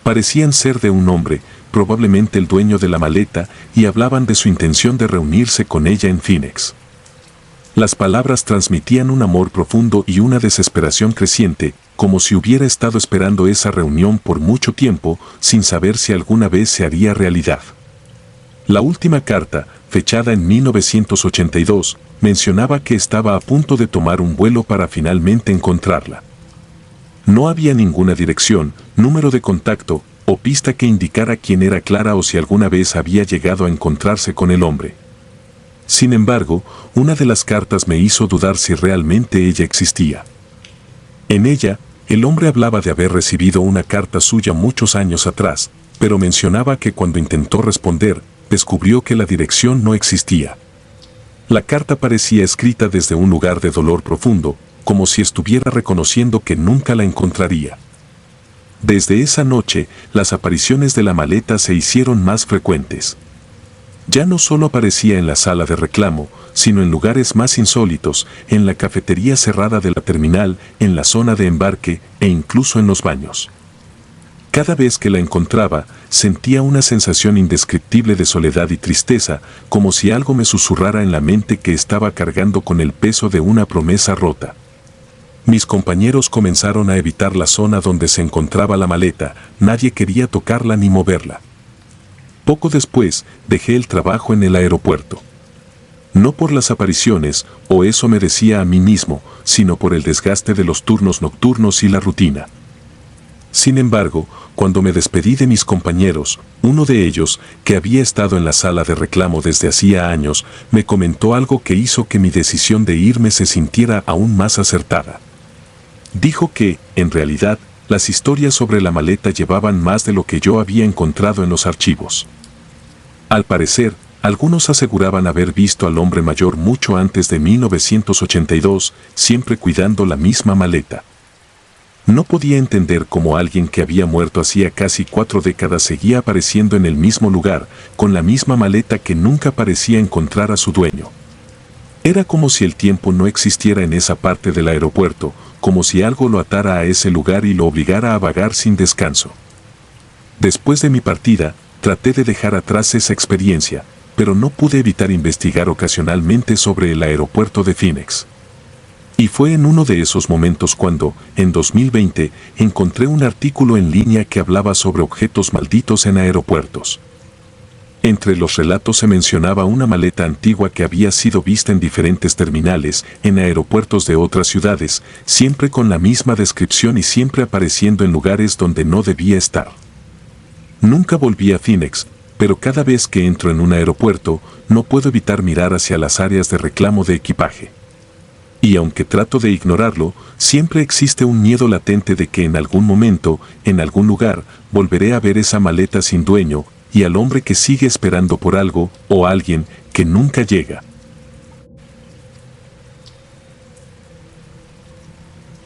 Parecían ser de un hombre, probablemente el dueño de la maleta, y hablaban de su intención de reunirse con ella en Phoenix. Las palabras transmitían un amor profundo y una desesperación creciente, como si hubiera estado esperando esa reunión por mucho tiempo, sin saber si alguna vez se haría realidad. La última carta, fechada en 1982, mencionaba que estaba a punto de tomar un vuelo para finalmente encontrarla. No había ninguna dirección, número de contacto o pista que indicara quién era Clara o si alguna vez había llegado a encontrarse con el hombre. Sin embargo, una de las cartas me hizo dudar si realmente ella existía. En ella, el hombre hablaba de haber recibido una carta suya muchos años atrás, pero mencionaba que cuando intentó responder, descubrió que la dirección no existía. La carta parecía escrita desde un lugar de dolor profundo, como si estuviera reconociendo que nunca la encontraría. Desde esa noche, las apariciones de la maleta se hicieron más frecuentes. Ya no solo aparecía en la sala de reclamo, sino en lugares más insólitos, en la cafetería cerrada de la terminal, en la zona de embarque e incluso en los baños. Cada vez que la encontraba, sentía una sensación indescriptible de soledad y tristeza, como si algo me susurrara en la mente que estaba cargando con el peso de una promesa rota. Mis compañeros comenzaron a evitar la zona donde se encontraba la maleta, nadie quería tocarla ni moverla. Poco después, dejé el trabajo en el aeropuerto. No por las apariciones, o eso me decía a mí mismo, sino por el desgaste de los turnos nocturnos y la rutina. Sin embargo, cuando me despedí de mis compañeros, uno de ellos, que había estado en la sala de reclamo desde hacía años, me comentó algo que hizo que mi decisión de irme se sintiera aún más acertada. Dijo que, en realidad, las historias sobre la maleta llevaban más de lo que yo había encontrado en los archivos. Al parecer, algunos aseguraban haber visto al hombre mayor mucho antes de 1982, siempre cuidando la misma maleta. No podía entender cómo alguien que había muerto hacía casi 4 décadas seguía apareciendo en el mismo lugar, con la misma maleta que nunca parecía encontrar a su dueño. Era como si el tiempo no existiera en esa parte del aeropuerto, como si algo lo atara a ese lugar y lo obligara a vagar sin descanso. Después de mi partida, traté de dejar atrás esa experiencia, pero no pude evitar investigar ocasionalmente sobre el aeropuerto de Phoenix. Y fue en uno de esos momentos cuando, en 2020, encontré un artículo en línea que hablaba sobre objetos malditos en aeropuertos. Entre los relatos se mencionaba una maleta antigua que había sido vista en diferentes terminales, en aeropuertos de otras ciudades, siempre con la misma descripción y siempre apareciendo en lugares donde no debía estar. Nunca volví a Phoenix, pero cada vez que entro en un aeropuerto, no puedo evitar mirar hacia las áreas de reclamo de equipaje. Y aunque trato de ignorarlo, siempre existe un miedo latente de que en algún momento, en algún lugar, volveré a ver esa maleta sin dueño, y al hombre que sigue esperando por algo, o alguien que nunca llega.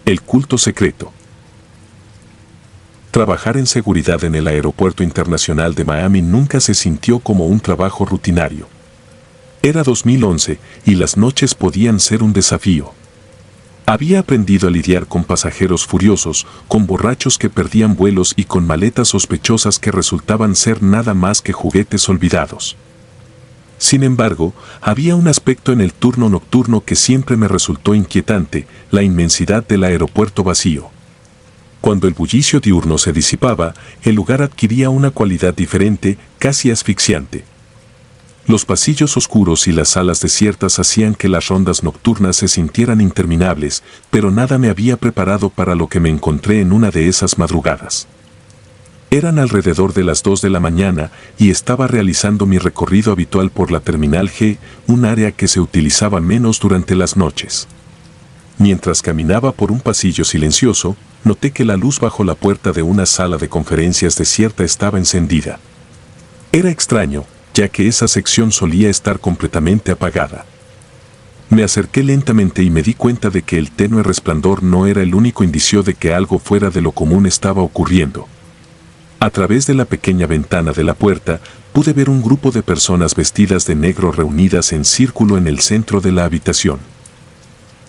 El culto secreto. Trabajar en seguridad en el Aeropuerto Internacional de Miami nunca se sintió como un trabajo rutinario. Era 2011 y las noches podían ser un desafío. Había aprendido a lidiar con pasajeros furiosos, con borrachos que perdían vuelos y con maletas sospechosas que resultaban ser nada más que juguetes olvidados. Sin embargo, había un aspecto en el turno nocturno que siempre me resultó inquietante: la inmensidad del aeropuerto vacío. Cuando el bullicio diurno se disipaba, el lugar adquiría una cualidad diferente, casi asfixiante. Los pasillos oscuros y las salas desiertas hacían que las rondas nocturnas se sintieran interminables, pero nada me había preparado para lo que me encontré en una de esas madrugadas. Eran alrededor de las 2 de la mañana y estaba realizando mi recorrido habitual por la Terminal G, un área que se utilizaba menos durante las noches. Mientras caminaba por un pasillo silencioso, noté que la luz bajo la puerta de una sala de conferencias desierta estaba encendida. Era extraño, ya que esa sección solía estar completamente apagada. Me acerqué lentamente y me di cuenta de que el tenue resplandor no era el único indicio de que algo fuera de lo común estaba ocurriendo. A través de la pequeña ventana de la puerta, pude ver un grupo de personas vestidas de negro reunidas en círculo en el centro de la habitación.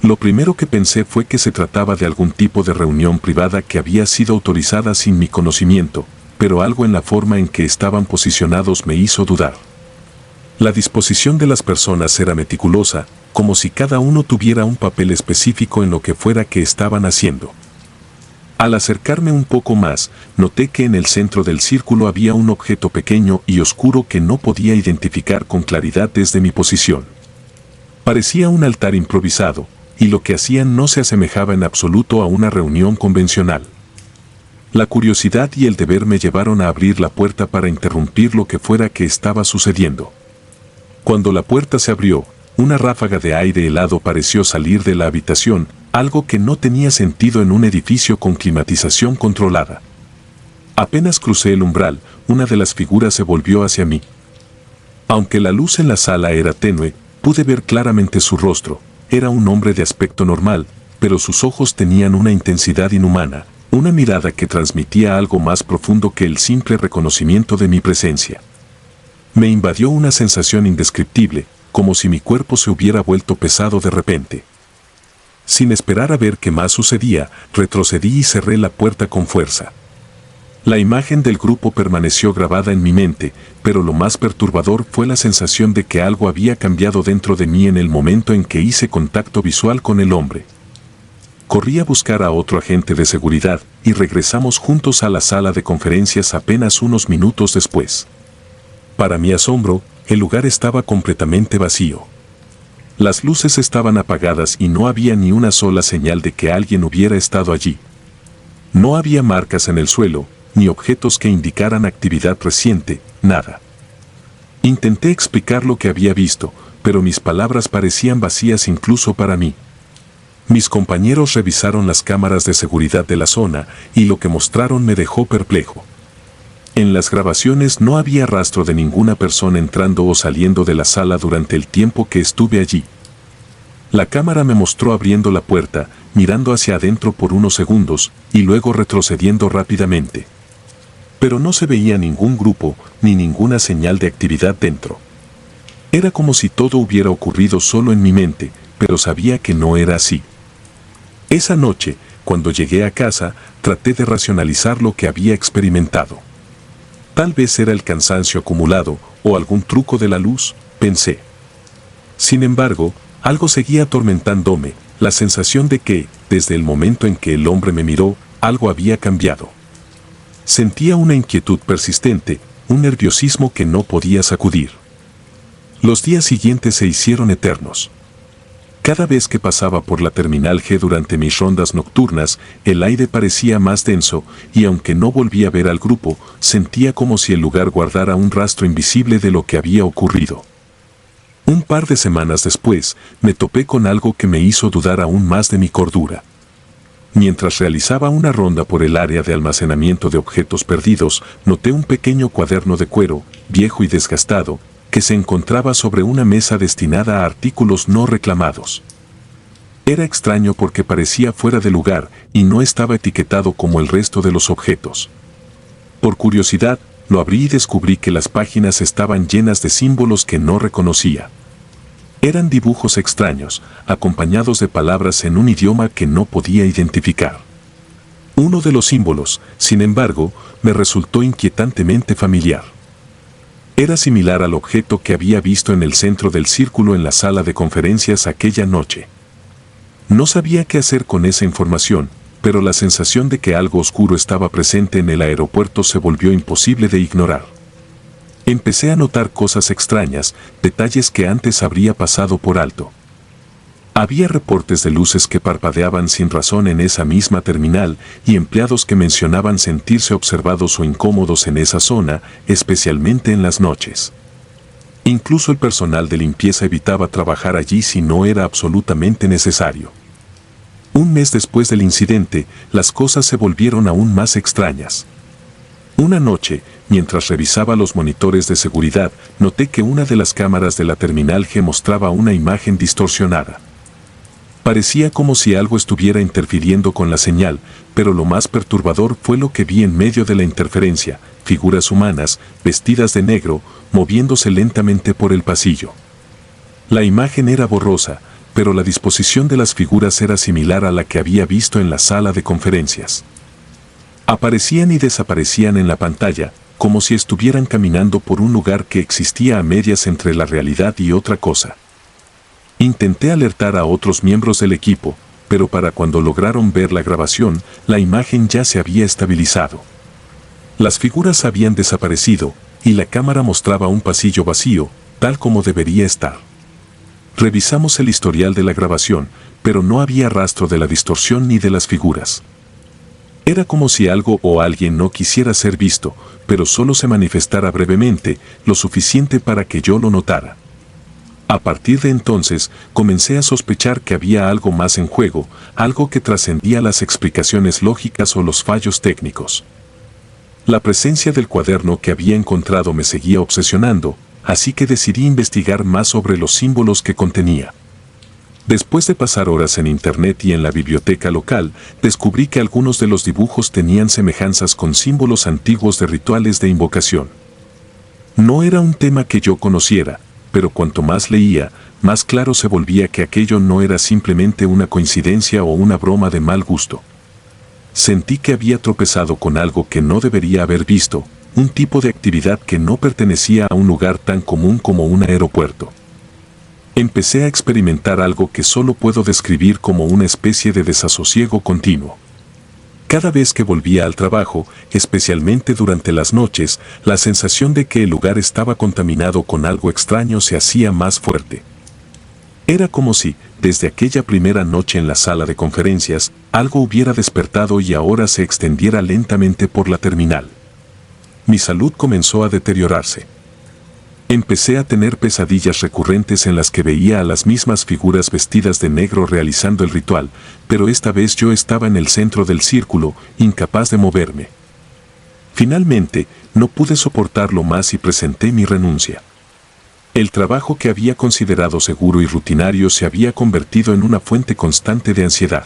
Lo primero que pensé fue que se trataba de algún tipo de reunión privada que había sido autorizada sin mi conocimiento, pero algo en la forma en que estaban posicionados me hizo dudar. La disposición de las personas era meticulosa, como si cada uno tuviera un papel específico en lo que fuera que estaban haciendo. Al acercarme un poco más, noté que en el centro del círculo había un objeto pequeño y oscuro que no podía identificar con claridad desde mi posición. Parecía un altar improvisado, y lo que hacían no se asemejaba en absoluto a una reunión convencional. La curiosidad y el deber me llevaron a abrir la puerta para interrumpir lo que fuera que estaba sucediendo. Cuando la puerta se abrió, una ráfaga de aire helado pareció salir de la habitación, algo que no tenía sentido en un edificio con climatización controlada. Apenas crucé el umbral, una de las figuras se volvió hacia mí. Aunque la luz en la sala era tenue, pude ver claramente su rostro. Era un hombre de aspecto normal, pero sus ojos tenían una intensidad inhumana, una mirada que transmitía algo más profundo que el simple reconocimiento de mi presencia. Me invadió una sensación indescriptible, como si mi cuerpo se hubiera vuelto pesado de repente. Sin esperar a ver qué más sucedía, retrocedí y cerré la puerta con fuerza. La imagen del grupo permaneció grabada en mi mente, pero lo más perturbador fue la sensación de que algo había cambiado dentro de mí en el momento en que hice contacto visual con el hombre. Corrí a buscar a otro agente de seguridad y regresamos juntos a la sala de conferencias apenas unos minutos después. Para mi asombro, el lugar estaba completamente vacío. Las luces estaban apagadas y no había ni una sola señal de que alguien hubiera estado allí. No había marcas en el suelo, ni objetos que indicaran actividad reciente, nada. Intenté explicar lo que había visto, pero mis palabras parecían vacías incluso para mí. Mis compañeros revisaron las cámaras de seguridad de la zona y lo que mostraron me dejó perplejo. En las grabaciones no había rastro de ninguna persona entrando o saliendo de la sala durante el tiempo que estuve allí. La cámara me mostró abriendo la puerta, mirando hacia adentro por unos segundos y luego retrocediendo rápidamente. Pero no se veía ningún grupo ni ninguna señal de actividad dentro. Era como si todo hubiera ocurrido solo en mi mente, pero sabía que no era así. Esa noche, cuando llegué a casa, traté de racionalizar lo que había experimentado. Tal vez era el cansancio acumulado o algún truco de la luz, pensé. Sin embargo, algo seguía atormentándome, la sensación de que, desde el momento en que el hombre me miró, algo había cambiado. Sentía una inquietud persistente, un nerviosismo que no podía sacudir. Los días siguientes se hicieron eternos. Cada vez que pasaba por la Terminal G durante mis rondas nocturnas, el aire parecía más denso y aunque no volví a ver al grupo, sentía como si el lugar guardara un rastro invisible de lo que había ocurrido. Un par de semanas después, me topé con algo que me hizo dudar aún más de mi cordura. Mientras realizaba una ronda por el área de almacenamiento de objetos perdidos, noté un pequeño cuaderno de cuero, viejo y desgastado, que se encontraba sobre una mesa destinada a artículos no reclamados. Era extraño porque parecía fuera de lugar y no estaba etiquetado como el resto de los objetos. Por curiosidad, lo abrí y descubrí que las páginas estaban llenas de símbolos que no reconocía. Eran dibujos extraños, acompañados de palabras en un idioma que no podía identificar. Uno de los símbolos, sin embargo, me resultó inquietantemente familiar. Era similar al objeto que había visto en el centro del círculo en la sala de conferencias aquella noche. No sabía qué hacer con esa información, pero la sensación de que algo oscuro estaba presente en el aeropuerto se volvió imposible de ignorar. Empecé a notar cosas extrañas, detalles que antes habría pasado por alto. Había reportes de luces que parpadeaban sin razón en esa misma terminal y empleados que mencionaban sentirse observados o incómodos en esa zona, especialmente en las noches. Incluso el personal de limpieza evitaba trabajar allí si no era absolutamente necesario. Un mes después del incidente, las cosas se volvieron aún más extrañas. Una noche, mientras revisaba los monitores de seguridad, noté que una de las cámaras de la Terminal G mostraba una imagen distorsionada. Parecía como si algo estuviera interfiriendo con la señal, pero lo más perturbador fue lo que vi en medio de la interferencia, figuras humanas, vestidas de negro, moviéndose lentamente por el pasillo. La imagen era borrosa, pero la disposición de las figuras era similar a la que había visto en la sala de conferencias. Aparecían y desaparecían en la pantalla, como si estuvieran caminando por un lugar que existía a medias entre la realidad y otra cosa. Intenté alertar a otros miembros del equipo, pero para cuando lograron ver la grabación, la imagen ya se había estabilizado. Las figuras habían desaparecido, y la cámara mostraba un pasillo vacío, tal como debería estar. Revisamos el historial de la grabación, pero no había rastro de la distorsión ni de las figuras. Era como si algo o alguien no quisiera ser visto, pero solo se manifestara brevemente, lo suficiente para que yo lo notara. A partir de entonces, comencé a sospechar que había algo más en juego, algo que trascendía las explicaciones lógicas o los fallos técnicos. La presencia del cuaderno que había encontrado me seguía obsesionando, así que decidí investigar más sobre los símbolos que contenía. Después de pasar horas en internet y en la biblioteca local, descubrí que algunos de los dibujos tenían semejanzas con símbolos antiguos de rituales de invocación. No era un tema que yo conociera, pero cuanto más leía, más claro se volvía que aquello no era simplemente una coincidencia o una broma de mal gusto. Sentí que había tropezado con algo que no debería haber visto, un tipo de actividad que no pertenecía a un lugar tan común como un aeropuerto. Empecé a experimentar algo que solo puedo describir como una especie de desasosiego continuo. Cada vez que volvía al trabajo, especialmente durante las noches, la sensación de que el lugar estaba contaminado con algo extraño se hacía más fuerte. Era como si, desde aquella primera noche en la sala de conferencias, algo hubiera despertado y ahora se extendiera lentamente por la terminal. Mi salud comenzó a deteriorarse. Empecé a tener pesadillas recurrentes en las que veía a las mismas figuras vestidas de negro realizando el ritual, pero esta vez yo estaba en el centro del círculo, incapaz de moverme. Finalmente, no pude soportarlo más y presenté mi renuncia. El trabajo que había considerado seguro y rutinario se había convertido en una fuente constante de ansiedad.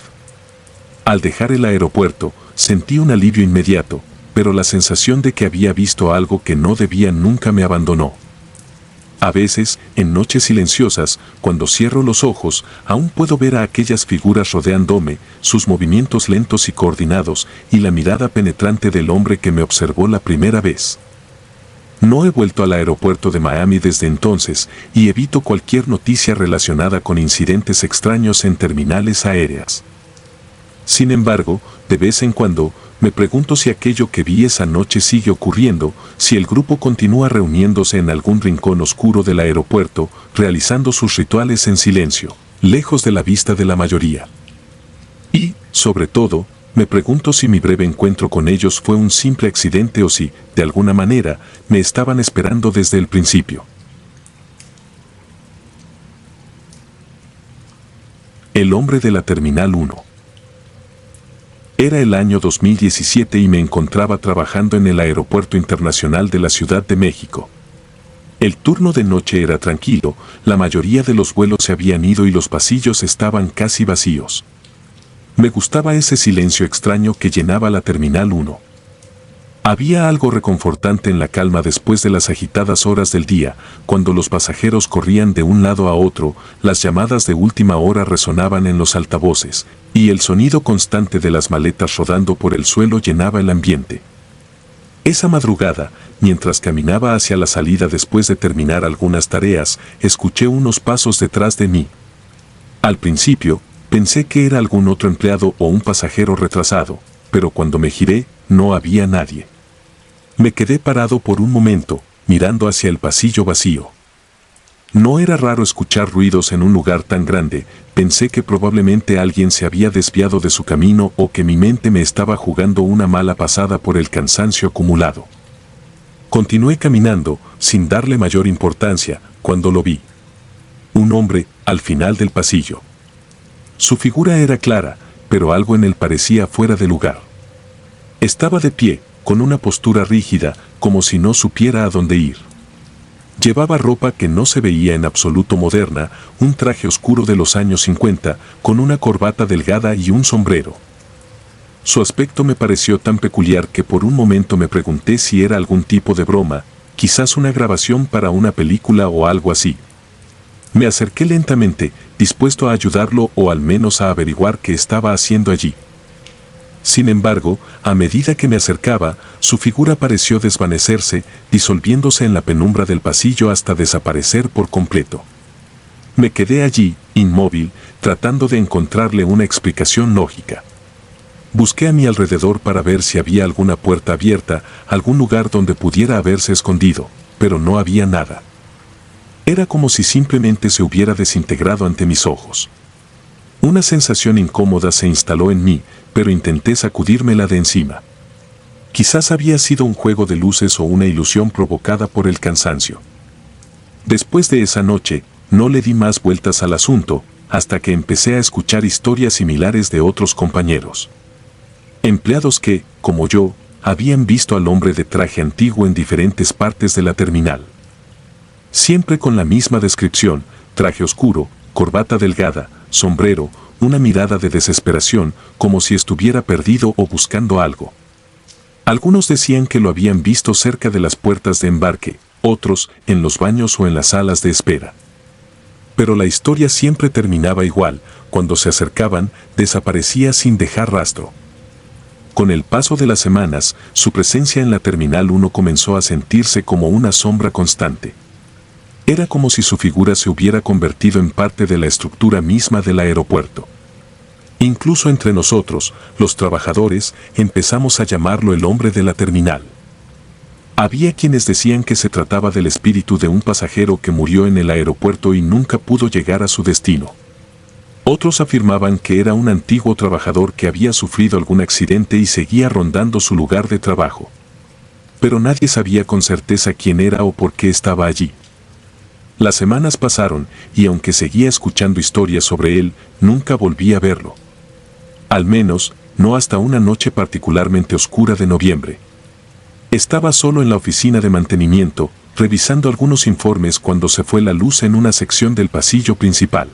Al dejar el aeropuerto, sentí un alivio inmediato, pero la sensación de que había visto algo que no debía nunca me abandonó. A veces, en noches silenciosas, cuando cierro los ojos, aún puedo ver a aquellas figuras rodeándome, sus movimientos lentos y coordinados, y la mirada penetrante del hombre que me observó la primera vez. No he vuelto al aeropuerto de Miami desde entonces y evito cualquier noticia relacionada con incidentes extraños en terminales aéreas. Sin embargo, de vez en cuando, me pregunto si aquello que vi esa noche sigue ocurriendo, si el grupo continúa reuniéndose en algún rincón oscuro del aeropuerto, realizando sus rituales en silencio, lejos de la vista de la mayoría. Y, sobre todo, me pregunto si mi breve encuentro con ellos fue un simple accidente o si, de alguna manera, me estaban esperando desde el principio. El hombre de la Terminal 1. Era el año 2017 y me encontraba trabajando en el Aeropuerto Internacional de la Ciudad de México. El turno de noche era tranquilo, la mayoría de los vuelos se habían ido y los pasillos estaban casi vacíos. Me gustaba ese silencio extraño que llenaba la Terminal 1. Había algo reconfortante en la calma después de las agitadas horas del día, cuando los pasajeros corrían de un lado a otro, las llamadas de última hora resonaban en los altavoces, y el sonido constante de las maletas rodando por el suelo llenaba el ambiente. Esa madrugada, mientras caminaba hacia la salida después de terminar algunas tareas, escuché unos pasos detrás de mí. Al principio, pensé que era algún otro empleado o un pasajero retrasado, pero cuando me giré, no había nadie. Me quedé parado por un momento, mirando hacia el pasillo vacío. No era raro escuchar ruidos en un lugar tan grande, pensé que probablemente alguien se había desviado de su camino o que mi mente me estaba jugando una mala pasada por el cansancio acumulado. Continué caminando, sin darle mayor importancia, cuando lo vi. Un hombre, al final del pasillo. Su figura era clara, pero algo en él parecía fuera de lugar. Estaba de pie, con una postura rígida, como si no supiera a dónde ir. Llevaba ropa que no se veía en absoluto moderna, un traje oscuro de los años 50, con una corbata delgada y un sombrero. Su aspecto me pareció tan peculiar que por un momento me pregunté si era algún tipo de broma, quizás una grabación para una película o algo así. Me acerqué lentamente, dispuesto a ayudarlo o al menos a averiguar qué estaba haciendo allí. Sin embargo, a medida que me acercaba, su figura pareció desvanecerse, disolviéndose en la penumbra del pasillo hasta desaparecer por completo. Me quedé allí, inmóvil, tratando de encontrarle una explicación lógica. Busqué a mi alrededor para ver si había alguna puerta abierta, algún lugar donde pudiera haberse escondido, pero no había nada. Era como si simplemente se hubiera desintegrado ante mis ojos. Una sensación incómoda se instaló en mí, pero intenté sacudírmela de encima. Quizás había sido un juego de luces o una ilusión provocada por el cansancio. Después de esa noche, no le di más vueltas al asunto, hasta que empecé a escuchar historias similares de otros compañeros. Empleados que, como yo, habían visto al hombre de traje antiguo en diferentes partes de la terminal. Siempre con la misma descripción: traje oscuro, corbata delgada, sombrero, una mirada de desesperación, como si estuviera perdido o buscando algo. Algunos decían que lo habían visto cerca de las puertas de embarque, otros en los baños o en las salas de espera. Pero la historia siempre terminaba igual: cuando se acercaban, desaparecía sin dejar rastro. Con el paso de las semanas, su presencia en la Terminal 1 comenzó a sentirse como una sombra constante. Era como si su figura se hubiera convertido en parte de la estructura misma del aeropuerto. Incluso entre nosotros, los trabajadores, empezamos a llamarlo el hombre de la terminal. Había quienes decían que se trataba del espíritu de un pasajero que murió en el aeropuerto y nunca pudo llegar a su destino. Otros afirmaban que era un antiguo trabajador que había sufrido algún accidente y seguía rondando su lugar de trabajo. Pero nadie sabía con certeza quién era o por qué estaba allí. Las semanas pasaron, y aunque seguía escuchando historias sobre él, nunca volví a verlo. Al menos, no hasta una noche particularmente oscura de noviembre. Estaba solo en la oficina de mantenimiento, revisando algunos informes cuando se fue la luz en una sección del pasillo principal.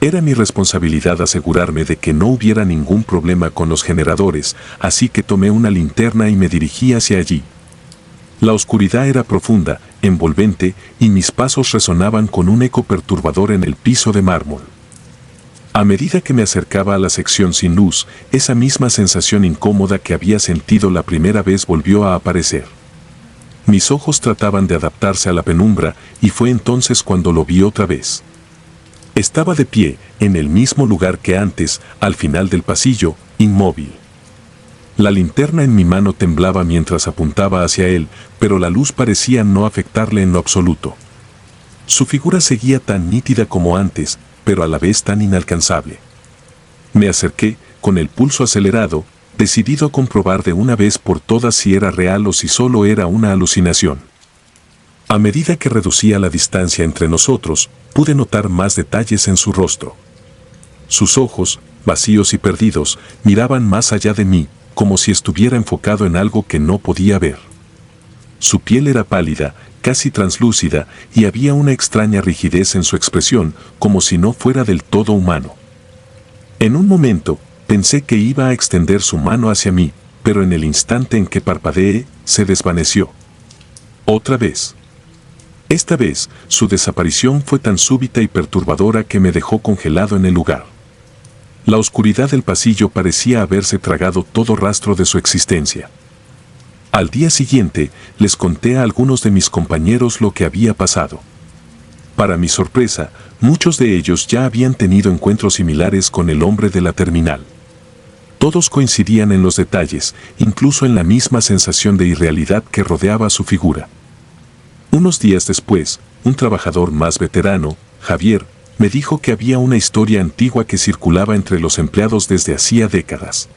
Era mi responsabilidad asegurarme de que no hubiera ningún problema con los generadores, así que tomé una linterna y me dirigí hacia allí. La oscuridad era profunda, envolvente, y mis pasos resonaban con un eco perturbador en el piso de mármol. A medida que me acercaba a la sección sin luz, esa misma sensación incómoda que había sentido la primera vez volvió a aparecer. Mis ojos trataban de adaptarse a la penumbra y fue entonces cuando lo vi otra vez. Estaba de pie, en el mismo lugar que antes, al final del pasillo, inmóvil. La linterna en mi mano temblaba mientras apuntaba hacia él, pero la luz parecía no afectarle en lo absoluto. Su figura seguía tan nítida como antes, pero a la vez tan inalcanzable. Me acerqué, con el pulso acelerado, decidido a comprobar de una vez por todas si era real o si solo era una alucinación. A medida que reducía la distancia entre nosotros, pude notar más detalles en su rostro. Sus ojos, vacíos y perdidos, miraban más allá de mí, como si estuviera enfocado en algo que no podía ver. Su piel era pálida, casi translúcida, y había una extraña rigidez en su expresión, como si no fuera del todo humano. En un momento, pensé que iba a extender su mano hacia mí, pero en el instante en que parpadeé, se desvaneció. Otra vez. Esta vez, su desaparición fue tan súbita y perturbadora que me dejó congelado en el lugar. La oscuridad del pasillo parecía haberse tragado todo rastro de su existencia. Al día siguiente, les conté a algunos de mis compañeros lo que había pasado. Para mi sorpresa, muchos de ellos ya habían tenido encuentros similares con el hombre de la terminal. Todos coincidían en los detalles, incluso en la misma sensación de irrealidad que rodeaba su figura. Unos días después, un trabajador más veterano, Javier, me dijo que había una historia antigua que circulaba entre los empleados desde hacía décadas.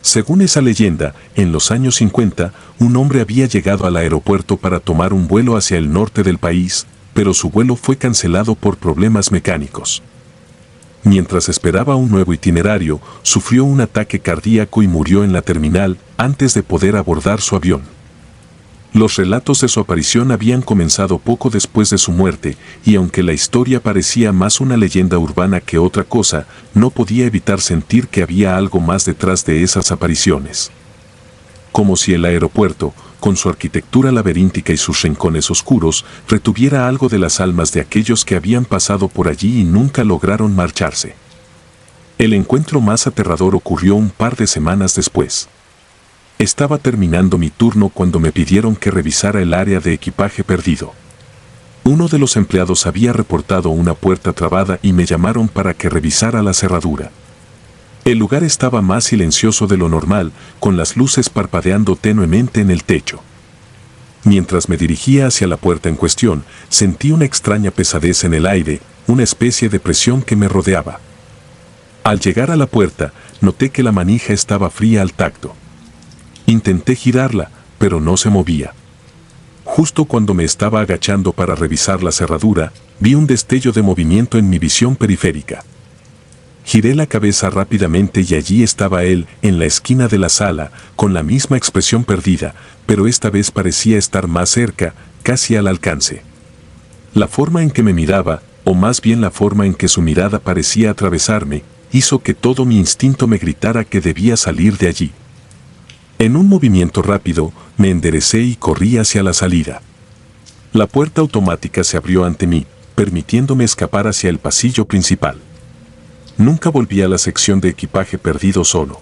Según esa leyenda, en los años 50, un hombre había llegado al aeropuerto para tomar un vuelo hacia el norte del país, pero su vuelo fue cancelado por problemas mecánicos. Mientras esperaba un nuevo itinerario, sufrió un ataque cardíaco y murió en la terminal antes de poder abordar su avión. Los relatos de su aparición habían comenzado poco después de su muerte, y aunque la historia parecía más una leyenda urbana que otra cosa, no podía evitar sentir que había algo más detrás de esas apariciones. Como si el aeropuerto, con su arquitectura laberíntica y sus rincones oscuros, retuviera algo de las almas de aquellos que habían pasado por allí y nunca lograron marcharse. El encuentro más aterrador ocurrió un par de semanas después. Estaba terminando mi turno cuando me pidieron que revisara el área de equipaje perdido. Uno de los empleados había reportado una puerta trabada y me llamaron para que revisara la cerradura. El lugar estaba más silencioso de lo normal, con las luces parpadeando tenuemente en el techo. Mientras me dirigía hacia la puerta en cuestión, sentí una extraña pesadez en el aire, una especie de presión que me rodeaba. Al llegar a la puerta, noté que la manija estaba fría al tacto. Intenté girarla, pero no se movía. Justo cuando me estaba agachando para revisar la cerradura, vi un destello de movimiento en mi visión periférica. Giré la cabeza rápidamente y allí estaba él, en la esquina de la sala, con la misma expresión perdida, pero esta vez parecía estar más cerca, casi al alcance. La forma en que me miraba, o más bien la forma en que su mirada parecía atravesarme, hizo que todo mi instinto me gritara que debía salir de allí. En un movimiento rápido, me enderecé y corrí hacia la salida. La puerta automática se abrió ante mí, permitiéndome escapar hacia el pasillo principal. Nunca volví a la sección de equipaje perdido solo.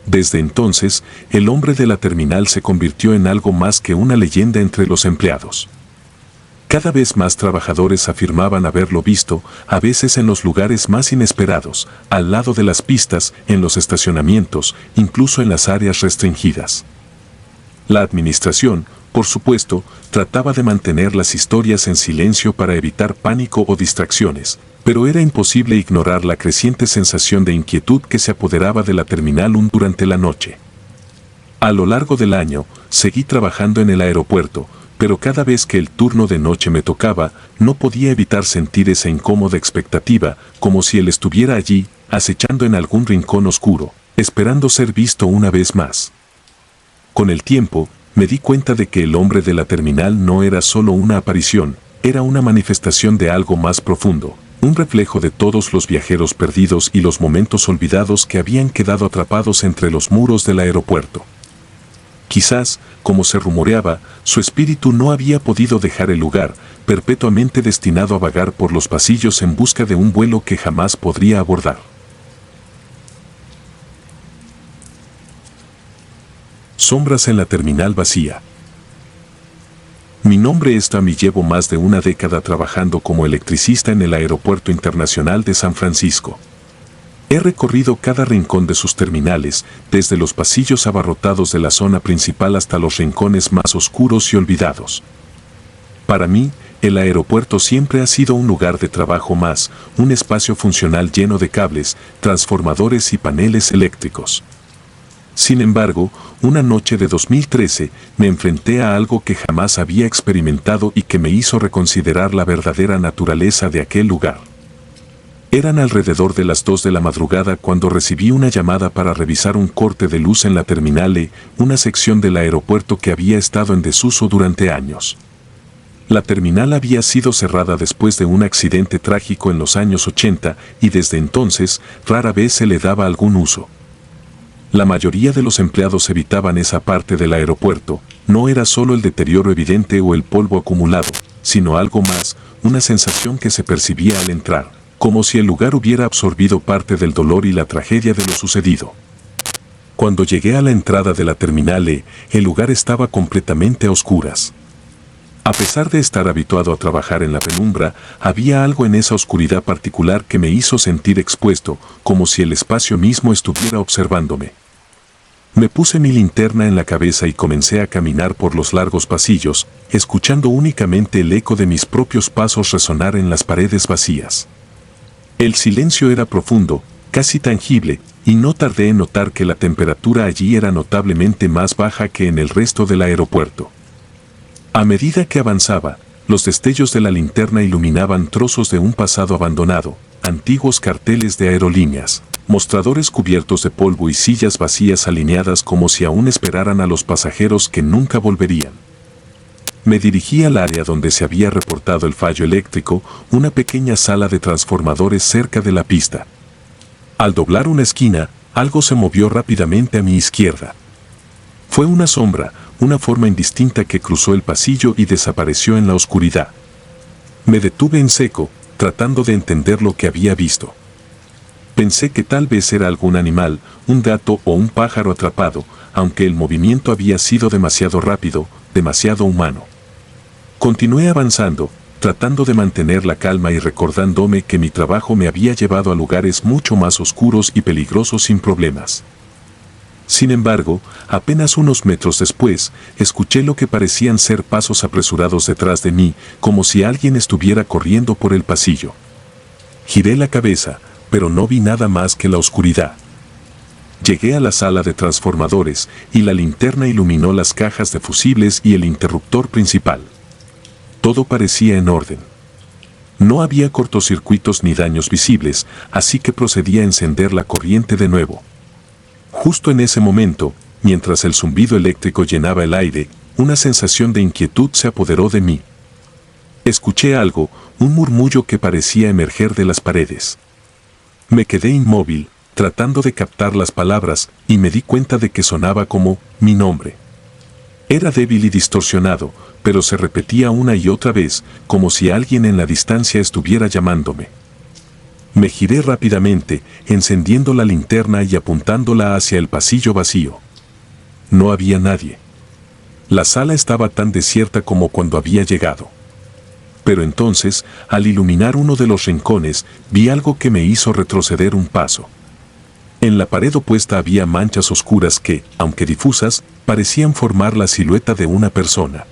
Desde entonces, el hombre de la terminal se convirtió en algo más que una leyenda entre los empleados. Cada vez más trabajadores afirmaban haberlo visto, a veces en los lugares más inesperados, al lado de las pistas, en los estacionamientos, incluso en las áreas restringidas. La administración, por supuesto, trataba de mantener las historias en silencio para evitar pánico o distracciones, pero era imposible ignorar la creciente sensación de inquietud que se apoderaba de la terminal durante la noche. A lo largo del año, seguí trabajando en el aeropuerto, pero cada vez que el turno de noche me tocaba, no podía evitar sentir esa incómoda expectativa, como si él estuviera allí, acechando en algún rincón oscuro, esperando ser visto una vez más. Con el tiempo, me di cuenta de que el hombre de la terminal no era solo una aparición, era una manifestación de algo más profundo, un reflejo de todos los viajeros perdidos y los momentos olvidados que habían quedado atrapados entre los muros del aeropuerto. Quizás, como se rumoreaba, su espíritu no había podido dejar el lugar, perpetuamente destinado a vagar por los pasillos en busca de un vuelo que jamás podría abordar. Sombras en la terminal vacía. Mi nombre es Tom y llevo más de una década trabajando como electricista en el Aeropuerto Internacional de San Francisco. He recorrido cada rincón de sus terminales, desde los pasillos abarrotados de la zona principal hasta los rincones más oscuros y olvidados. Para mí, el aeropuerto siempre ha sido un lugar de trabajo más, un espacio funcional lleno de cables, transformadores y paneles eléctricos. Sin embargo, una noche de 2013 me enfrenté a algo que jamás había experimentado y que me hizo reconsiderar la verdadera naturaleza de aquel lugar. Eran alrededor de las 2 de la madrugada cuando recibí una llamada para revisar un corte de luz en la Terminal E, una sección del aeropuerto que había estado en desuso durante años. La terminal había sido cerrada después de un accidente trágico en los años 80 y desde entonces rara vez se le daba algún uso. La mayoría de los empleados evitaban esa parte del aeropuerto. No era solo el deterioro evidente o el polvo acumulado, sino algo más, una sensación que se percibía al entrar, como si el lugar hubiera absorbido parte del dolor y la tragedia de lo sucedido. Cuando llegué a la entrada de la Terminal E, el lugar estaba completamente a oscuras. A pesar de estar habituado a trabajar en la penumbra, había algo en esa oscuridad particular que me hizo sentir expuesto, como si el espacio mismo estuviera observándome. Me puse mi linterna en la cabeza y comencé a caminar por los largos pasillos, escuchando únicamente el eco de mis propios pasos resonar en las paredes vacías. El silencio era profundo, casi tangible, y no tardé en notar que la temperatura allí era notablemente más baja que en el resto del aeropuerto. A medida que avanzaba, los destellos de la linterna iluminaban trozos de un pasado abandonado, antiguos carteles de aerolíneas, mostradores cubiertos de polvo y sillas vacías alineadas como si aún esperaran a los pasajeros que nunca volverían. Me dirigí al área donde se había reportado el fallo eléctrico, una pequeña sala de transformadores cerca de la pista. Al doblar una esquina, algo se movió rápidamente a mi izquierda. Fue una sombra, una forma indistinta que cruzó el pasillo y desapareció en la oscuridad. Me detuve en seco, tratando de entender lo que había visto. Pensé que tal vez era algún animal, un gato o un pájaro atrapado, aunque el movimiento había sido demasiado rápido, demasiado humano. Continué avanzando, tratando de mantener la calma y recordándome que mi trabajo me había llevado a lugares mucho más oscuros y peligrosos sin problemas. Sin embargo, apenas unos metros después, escuché lo que parecían ser pasos apresurados detrás de mí, como si alguien estuviera corriendo por el pasillo. Giré la cabeza, pero no vi nada más que la oscuridad. Llegué a la sala de transformadores y la linterna iluminó las cajas de fusibles y el interruptor principal. Todo parecía en orden. No había cortocircuitos ni daños visibles, así que procedí a encender la corriente de nuevo. Justo en ese momento, mientras el zumbido eléctrico llenaba el aire, una sensación de inquietud se apoderó de mí. Escuché algo, un murmullo que parecía emerger de las paredes. Me quedé inmóvil, tratando de captar las palabras, y me di cuenta de que sonaba como mi nombre. Era débil y distorsionado, pero se repetía una y otra vez, como si alguien en la distancia estuviera llamándome. Me giré rápidamente, encendiendo la linterna y apuntándola hacia el pasillo vacío. No había nadie. La sala estaba tan desierta como cuando había llegado. Pero entonces, al iluminar uno de los rincones, vi algo que me hizo retroceder un paso. En la pared opuesta había manchas oscuras que, aunque difusas, parecían formar la silueta de una persona.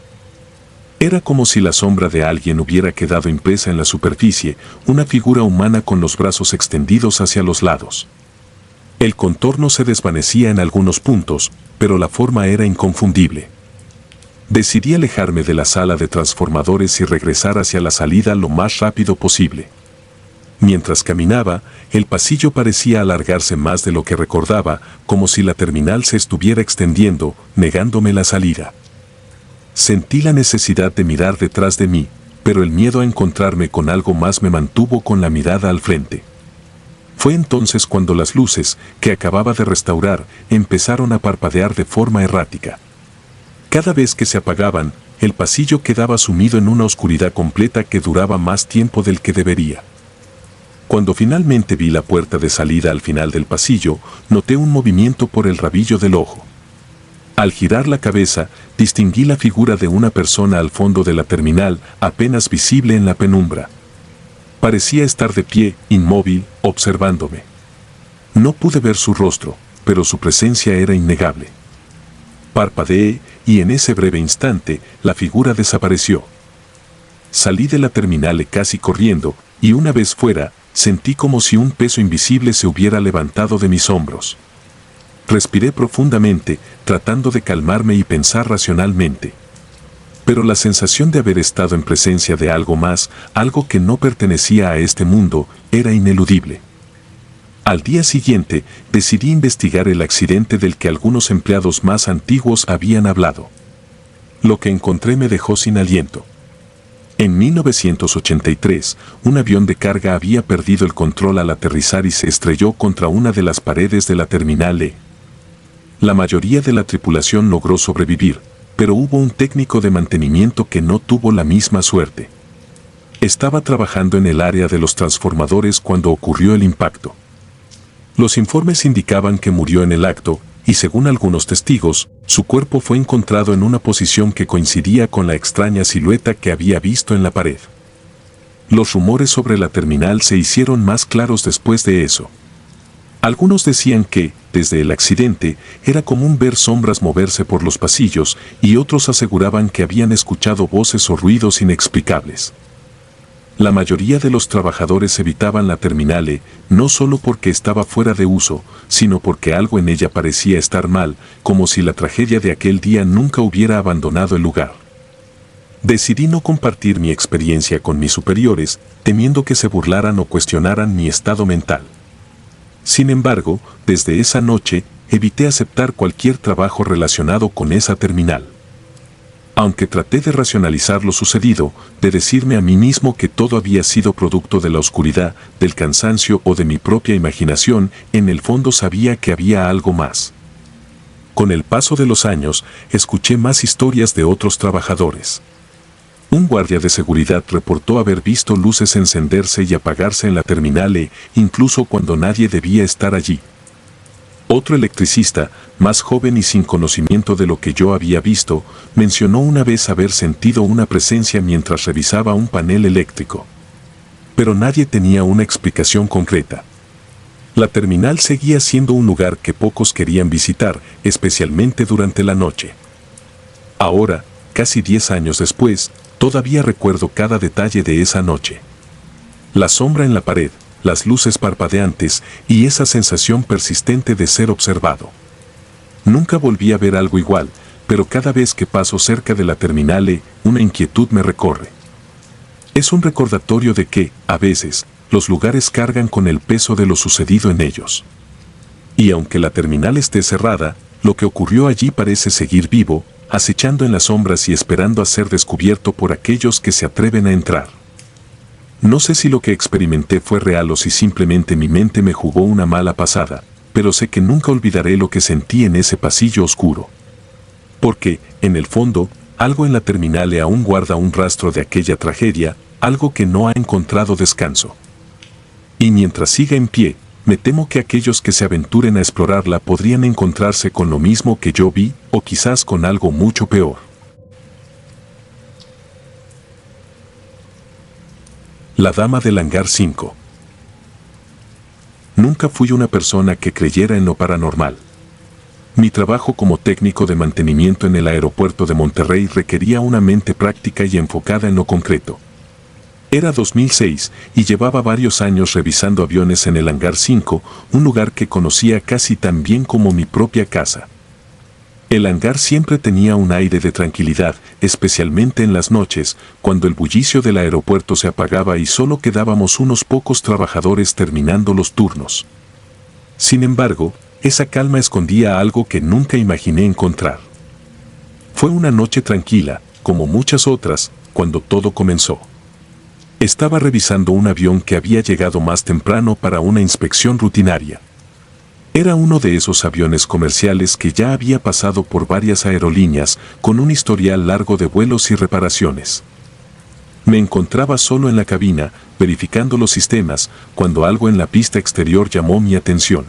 Era como si la sombra de alguien hubiera quedado impresa en la superficie, una figura humana con los brazos extendidos hacia los lados. El contorno se desvanecía en algunos puntos, pero la forma era inconfundible. Decidí alejarme de la sala de transformadores y regresar hacia la salida lo más rápido posible. Mientras caminaba, el pasillo parecía alargarse más de lo que recordaba, como si la terminal se estuviera extendiendo, negándome la salida. Sentí la necesidad de mirar detrás de mí, pero el miedo a encontrarme con algo más me mantuvo con la mirada al frente. Fue entonces cuando las luces, que acababa de restaurar, empezaron a parpadear de forma errática. Cada vez que se apagaban, el pasillo quedaba sumido en una oscuridad completa que duraba más tiempo del que debería. Cuando finalmente vi la puerta de salida al final del pasillo, noté un movimiento por el rabillo del ojo. Al girar la cabeza, distinguí la figura de una persona al fondo de la terminal, apenas visible en la penumbra. Parecía estar de pie, inmóvil, observándome. No pude ver su rostro, pero su presencia era innegable. Parpadeé, y en ese breve instante, la figura desapareció. Salí de la terminal casi corriendo, y una vez fuera, sentí como si un peso invisible se hubiera levantado de mis hombros. Respiré profundamente, tratando de calmarme y pensar racionalmente. Pero la sensación de haber estado en presencia de algo más, algo que no pertenecía a este mundo, era ineludible. Al día siguiente, decidí investigar el accidente del que algunos empleados más antiguos habían hablado. Lo que encontré me dejó sin aliento. En 1983, un avión de carga había perdido el control al aterrizar y se estrelló contra una de las paredes de la terminal E. La mayoría de la tripulación logró sobrevivir, pero hubo un técnico de mantenimiento que no tuvo la misma suerte. Estaba trabajando en el área de los transformadores cuando ocurrió el impacto. Los informes indicaban que murió en el acto, y según algunos testigos, su cuerpo fue encontrado en una posición que coincidía con la extraña silueta que había visto en la pared. Los rumores sobre la terminal se hicieron más claros después de eso. Algunos decían que, desde el accidente, era común ver sombras moverse por los pasillos, y otros aseguraban que habían escuchado voces o ruidos inexplicables. La mayoría de los trabajadores evitaban la terminal E, no solo porque estaba fuera de uso, sino porque algo en ella parecía estar mal, como si la tragedia de aquel día nunca hubiera abandonado el lugar. Decidí no compartir mi experiencia con mis superiores, temiendo que se burlaran o cuestionaran mi estado mental. Sin embargo, desde esa noche, evité aceptar cualquier trabajo relacionado con esa terminal. Aunque traté de racionalizar lo sucedido, de decirme a mí mismo que todo había sido producto de la oscuridad, del cansancio o de mi propia imaginación, en el fondo sabía que había algo más. Con el paso de los años, escuché más historias de otros trabajadores. Un guardia de seguridad reportó haber visto luces encenderse y apagarse en la terminal E, incluso cuando nadie debía estar allí. Otro electricista, más joven y sin conocimiento de lo que yo había visto, mencionó una vez haber sentido una presencia mientras revisaba un panel eléctrico. Pero nadie tenía una explicación concreta. La terminal seguía siendo un lugar que pocos querían visitar, especialmente durante la noche. Ahora, casi 10 años después, todavía recuerdo cada detalle de esa noche. La sombra en la pared, las luces parpadeantes y esa sensación persistente de ser observado. Nunca volví a ver algo igual, pero cada vez que paso cerca de la terminal E, una inquietud me recorre. Es un recordatorio de que, a veces, los lugares cargan con el peso de lo sucedido en ellos. Y aunque la terminal esté cerrada, lo que ocurrió allí parece seguir vivo, acechando en las sombras y esperando a ser descubierto por aquellos que se atreven a entrar. No sé si lo que experimenté fue real o si simplemente mi mente me jugó una mala pasada, pero sé que nunca olvidaré lo que sentí en ese pasillo oscuro. Porque, en el fondo, algo en la terminal aún guarda un rastro de aquella tragedia, algo que no ha encontrado descanso. Y mientras siga en pie, me temo que aquellos que se aventuren a explorarla podrían encontrarse con lo mismo que yo vi, o quizás con algo mucho peor. La dama del hangar 5. Nunca fui una persona que creyera en lo paranormal. Mi trabajo como técnico de mantenimiento en el aeropuerto de Monterrey requería una mente práctica y enfocada en lo concreto. Era 2006 y llevaba varios años revisando aviones en el hangar 5, un lugar que conocía casi tan bien como mi propia casa. El hangar siempre tenía un aire de tranquilidad, especialmente en las noches, cuando el bullicio del aeropuerto se apagaba y solo quedábamos unos pocos trabajadores terminando los turnos. Sin embargo, esa calma escondía algo que nunca imaginé encontrar. Fue una noche tranquila, como muchas otras, cuando todo comenzó. Estaba revisando un avión que había llegado más temprano para una inspección rutinaria. Era uno de esos aviones comerciales que ya había pasado por varias aerolíneas, con un historial largo de vuelos y reparaciones. Me encontraba solo en la cabina, verificando los sistemas, cuando algo en la pista exterior llamó mi atención.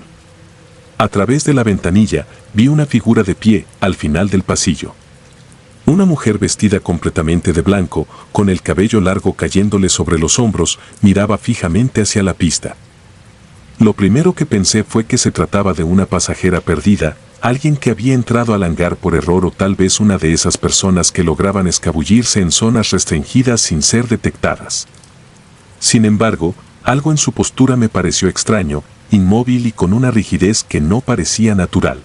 A través de la ventanilla vi una figura de pie al final del pasillo. Una mujer vestida completamente de blanco, con el cabello largo cayéndole sobre los hombros, miraba fijamente hacia la pista. Lo primero que pensé fue que se trataba de una pasajera perdida, alguien que había entrado al hangar por error o tal vez una de esas personas que lograban escabullirse en zonas restringidas sin ser detectadas. Sin embargo, algo en su postura me pareció extraño, inmóvil y con una rigidez que no parecía natural.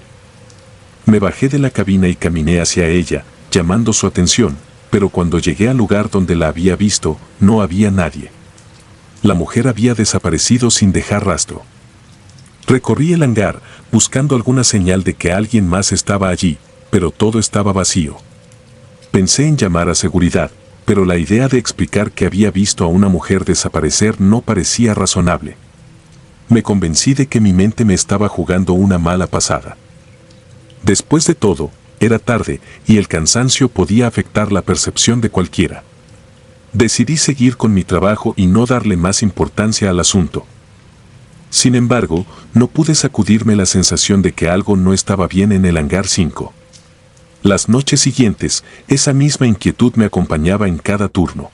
Me bajé de la cabina y caminé hacia ella, llamando su atención, pero cuando llegué al lugar donde la había visto, no había nadie. La mujer había desaparecido sin dejar rastro. Recorrí el hangar, buscando alguna señal de que alguien más estaba allí, pero todo estaba vacío. Pensé en llamar a seguridad, pero la idea de explicar que había visto a una mujer desaparecer no parecía razonable. Me convencí de que mi mente me estaba jugando una mala pasada. Después de todo, era tarde y el cansancio podía afectar la percepción de cualquiera. Decidí seguir con mi trabajo y no darle más importancia al asunto. Sin embargo, no pude sacudirme la sensación de que algo no estaba bien en el hangar 5. Las noches siguientes, esa misma inquietud me acompañaba en cada turno.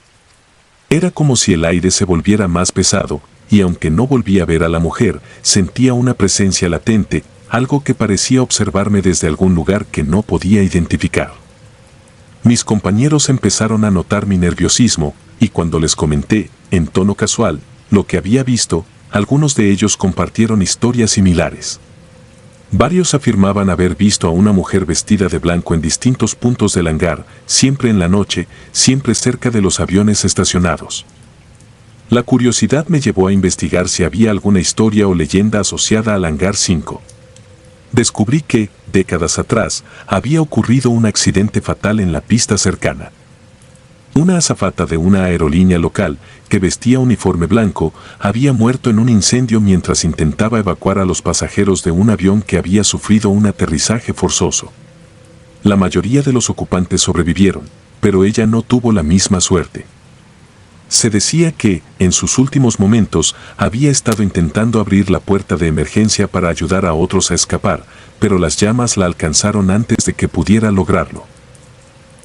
Era como si el aire se volviera más pesado, y aunque no volví a ver a la mujer, sentía una presencia latente, algo que parecía observarme desde algún lugar que no podía identificar. Mis compañeros empezaron a notar mi nerviosismo, y cuando les comenté, en tono casual, lo que había visto, algunos de ellos compartieron historias similares. Varios afirmaban haber visto a una mujer vestida de blanco en distintos puntos del hangar, siempre en la noche, siempre cerca de los aviones estacionados. La curiosidad me llevó a investigar si había alguna historia o leyenda asociada al hangar 5. Descubrí que, décadas atrás, había ocurrido un accidente fatal en la pista cercana. Una azafata de una aerolínea local, que vestía uniforme blanco, había muerto en un incendio mientras intentaba evacuar a los pasajeros de un avión que había sufrido un aterrizaje forzoso. La mayoría de los ocupantes sobrevivieron, pero ella no tuvo la misma suerte. Se decía que, en sus últimos momentos, había estado intentando abrir la puerta de emergencia para ayudar a otros a escapar, pero las llamas la alcanzaron antes de que pudiera lograrlo.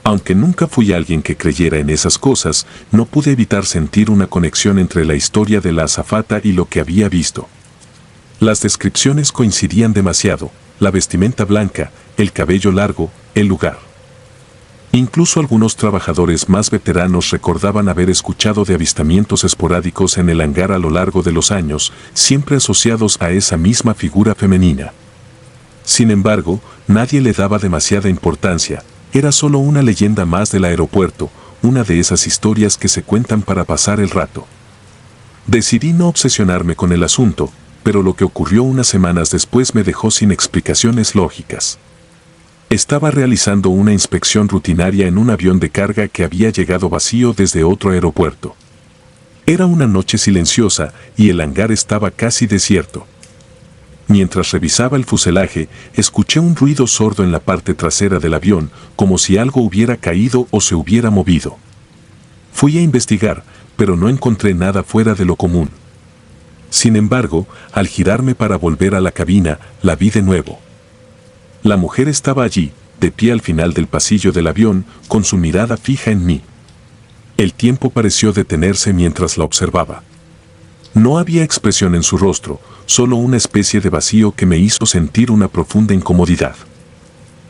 Aunque nunca fui alguien que creyera en esas cosas, no pude evitar sentir una conexión entre la historia de la azafata y lo que había visto. Las descripciones coincidían demasiado, la vestimenta blanca, el cabello largo, el lugar. Incluso algunos trabajadores más veteranos recordaban haber escuchado de avistamientos esporádicos en el hangar a lo largo de los años, siempre asociados a esa misma figura femenina. Sin embargo, nadie le daba demasiada importancia. Era solo una leyenda más del aeropuerto, una de esas historias que se cuentan para pasar el rato. Decidí no obsesionarme con el asunto, pero lo que ocurrió unas semanas después me dejó sin explicaciones lógicas. Estaba realizando una inspección rutinaria en un avión de carga que había llegado vacío desde otro aeropuerto. Era una noche silenciosa y el hangar estaba casi desierto. Mientras revisaba el fuselaje, escuché un ruido sordo en la parte trasera del avión, como si algo hubiera caído o se hubiera movido. Fui a investigar, pero no encontré nada fuera de lo común. Sin embargo, al girarme para volver a la cabina, la vi de nuevo. La mujer estaba allí, de pie al final del pasillo del avión, con su mirada fija en mí. El tiempo pareció detenerse mientras la observaba. No había expresión en su rostro, solo una especie de vacío que me hizo sentir una profunda incomodidad.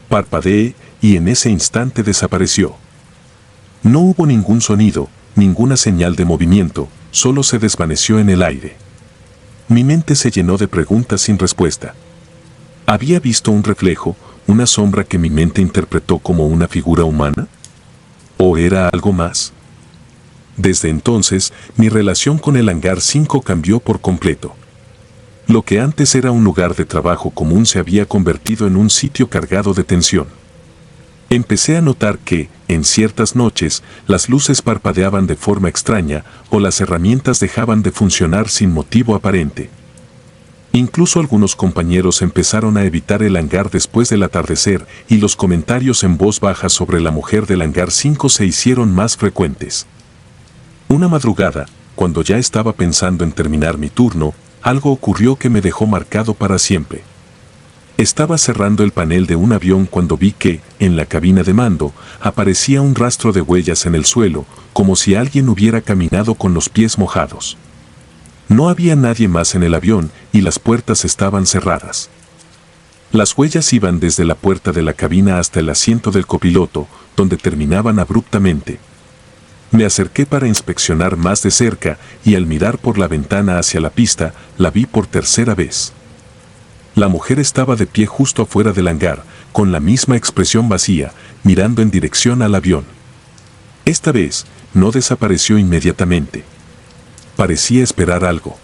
Parpadeé y en ese instante desapareció. No hubo ningún sonido, ninguna señal de movimiento, solo se desvaneció en el aire. Mi mente se llenó de preguntas sin respuesta. ¿Había visto un reflejo, una sombra que mi mente interpretó como una figura humana? ¿O era algo más? Desde entonces, mi relación con el hangar 5 cambió por completo. Lo que antes era un lugar de trabajo común se había convertido en un sitio cargado de tensión. Empecé a notar que, en ciertas noches, las luces parpadeaban de forma extraña o las herramientas dejaban de funcionar sin motivo aparente. Incluso algunos compañeros empezaron a evitar el hangar después del atardecer y los comentarios en voz baja sobre la mujer del hangar 5 se hicieron más frecuentes. Una madrugada, cuando ya estaba pensando en terminar mi turno, algo ocurrió que me dejó marcado para siempre. Estaba cerrando el panel de un avión cuando vi que, en la cabina de mando, aparecía un rastro de huellas en el suelo, como si alguien hubiera caminado con los pies mojados. No había nadie más en el avión y las puertas estaban cerradas. Las huellas iban desde la puerta de la cabina hasta el asiento del copiloto, donde terminaban abruptamente. Me acerqué para inspeccionar más de cerca y al mirar por la ventana hacia la pista, la vi por tercera vez. La mujer estaba de pie justo afuera del hangar, con la misma expresión vacía, mirando en dirección al avión. Esta vez, no desapareció inmediatamente. Parecía esperar algo.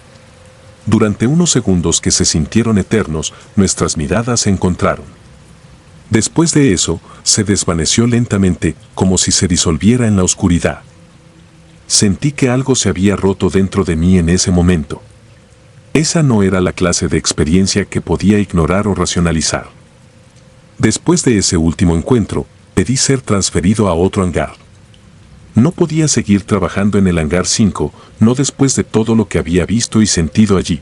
Durante unos segundos que se sintieron eternos, nuestras miradas se encontraron. Después de eso, se desvaneció lentamente, como si se disolviera en la oscuridad. Sentí que algo se había roto dentro de mí en ese momento. Esa no era la clase de experiencia que podía ignorar o racionalizar. Después de ese último encuentro, pedí ser transferido a otro hangar. No podía seguir trabajando en el hangar 5, no después de todo lo que había visto y sentido allí.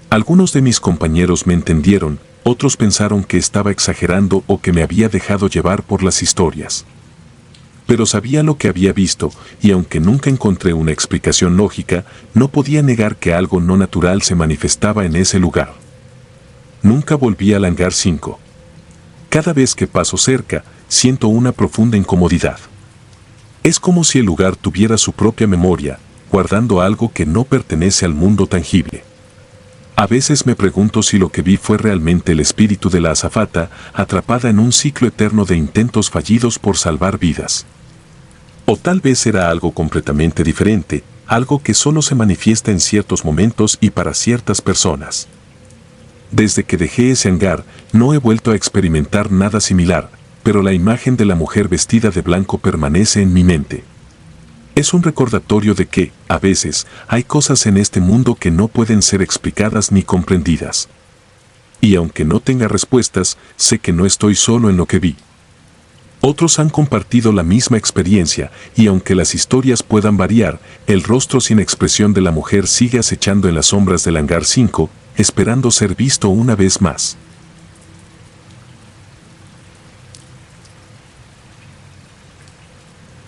Algunos de mis compañeros me entendieron, otros pensaron que estaba exagerando o que me había dejado llevar por las historias. Pero sabía lo que había visto, y aunque nunca encontré una explicación lógica, no podía negar que algo no natural se manifestaba en ese lugar. Nunca volví al hangar 5. Cada vez que paso cerca, siento una profunda incomodidad. Es como si el lugar tuviera su propia memoria, guardando algo que no pertenece al mundo tangible. A veces me pregunto si lo que vi fue realmente el espíritu de la azafata, atrapada en un ciclo eterno de intentos fallidos por salvar vidas. O tal vez era algo completamente diferente, algo que solo se manifiesta en ciertos momentos y para ciertas personas. Desde que dejé ese hangar, no he vuelto a experimentar nada similar, pero la imagen de la mujer vestida de blanco permanece en mi mente. Es un recordatorio de que, a veces, hay cosas en este mundo que no pueden ser explicadas ni comprendidas. Y aunque no tenga respuestas, sé que no estoy solo en lo que vi. Otros han compartido la misma experiencia, y aunque las historias puedan variar, el rostro sin expresión de la mujer sigue acechando en las sombras del hangar 5, esperando ser visto una vez más.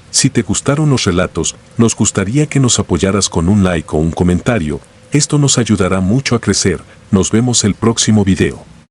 Si te gustaron los relatos, nos gustaría que nos apoyaras con un like o un comentario. Esto nos ayudará mucho a crecer. Nos vemos el próximo video.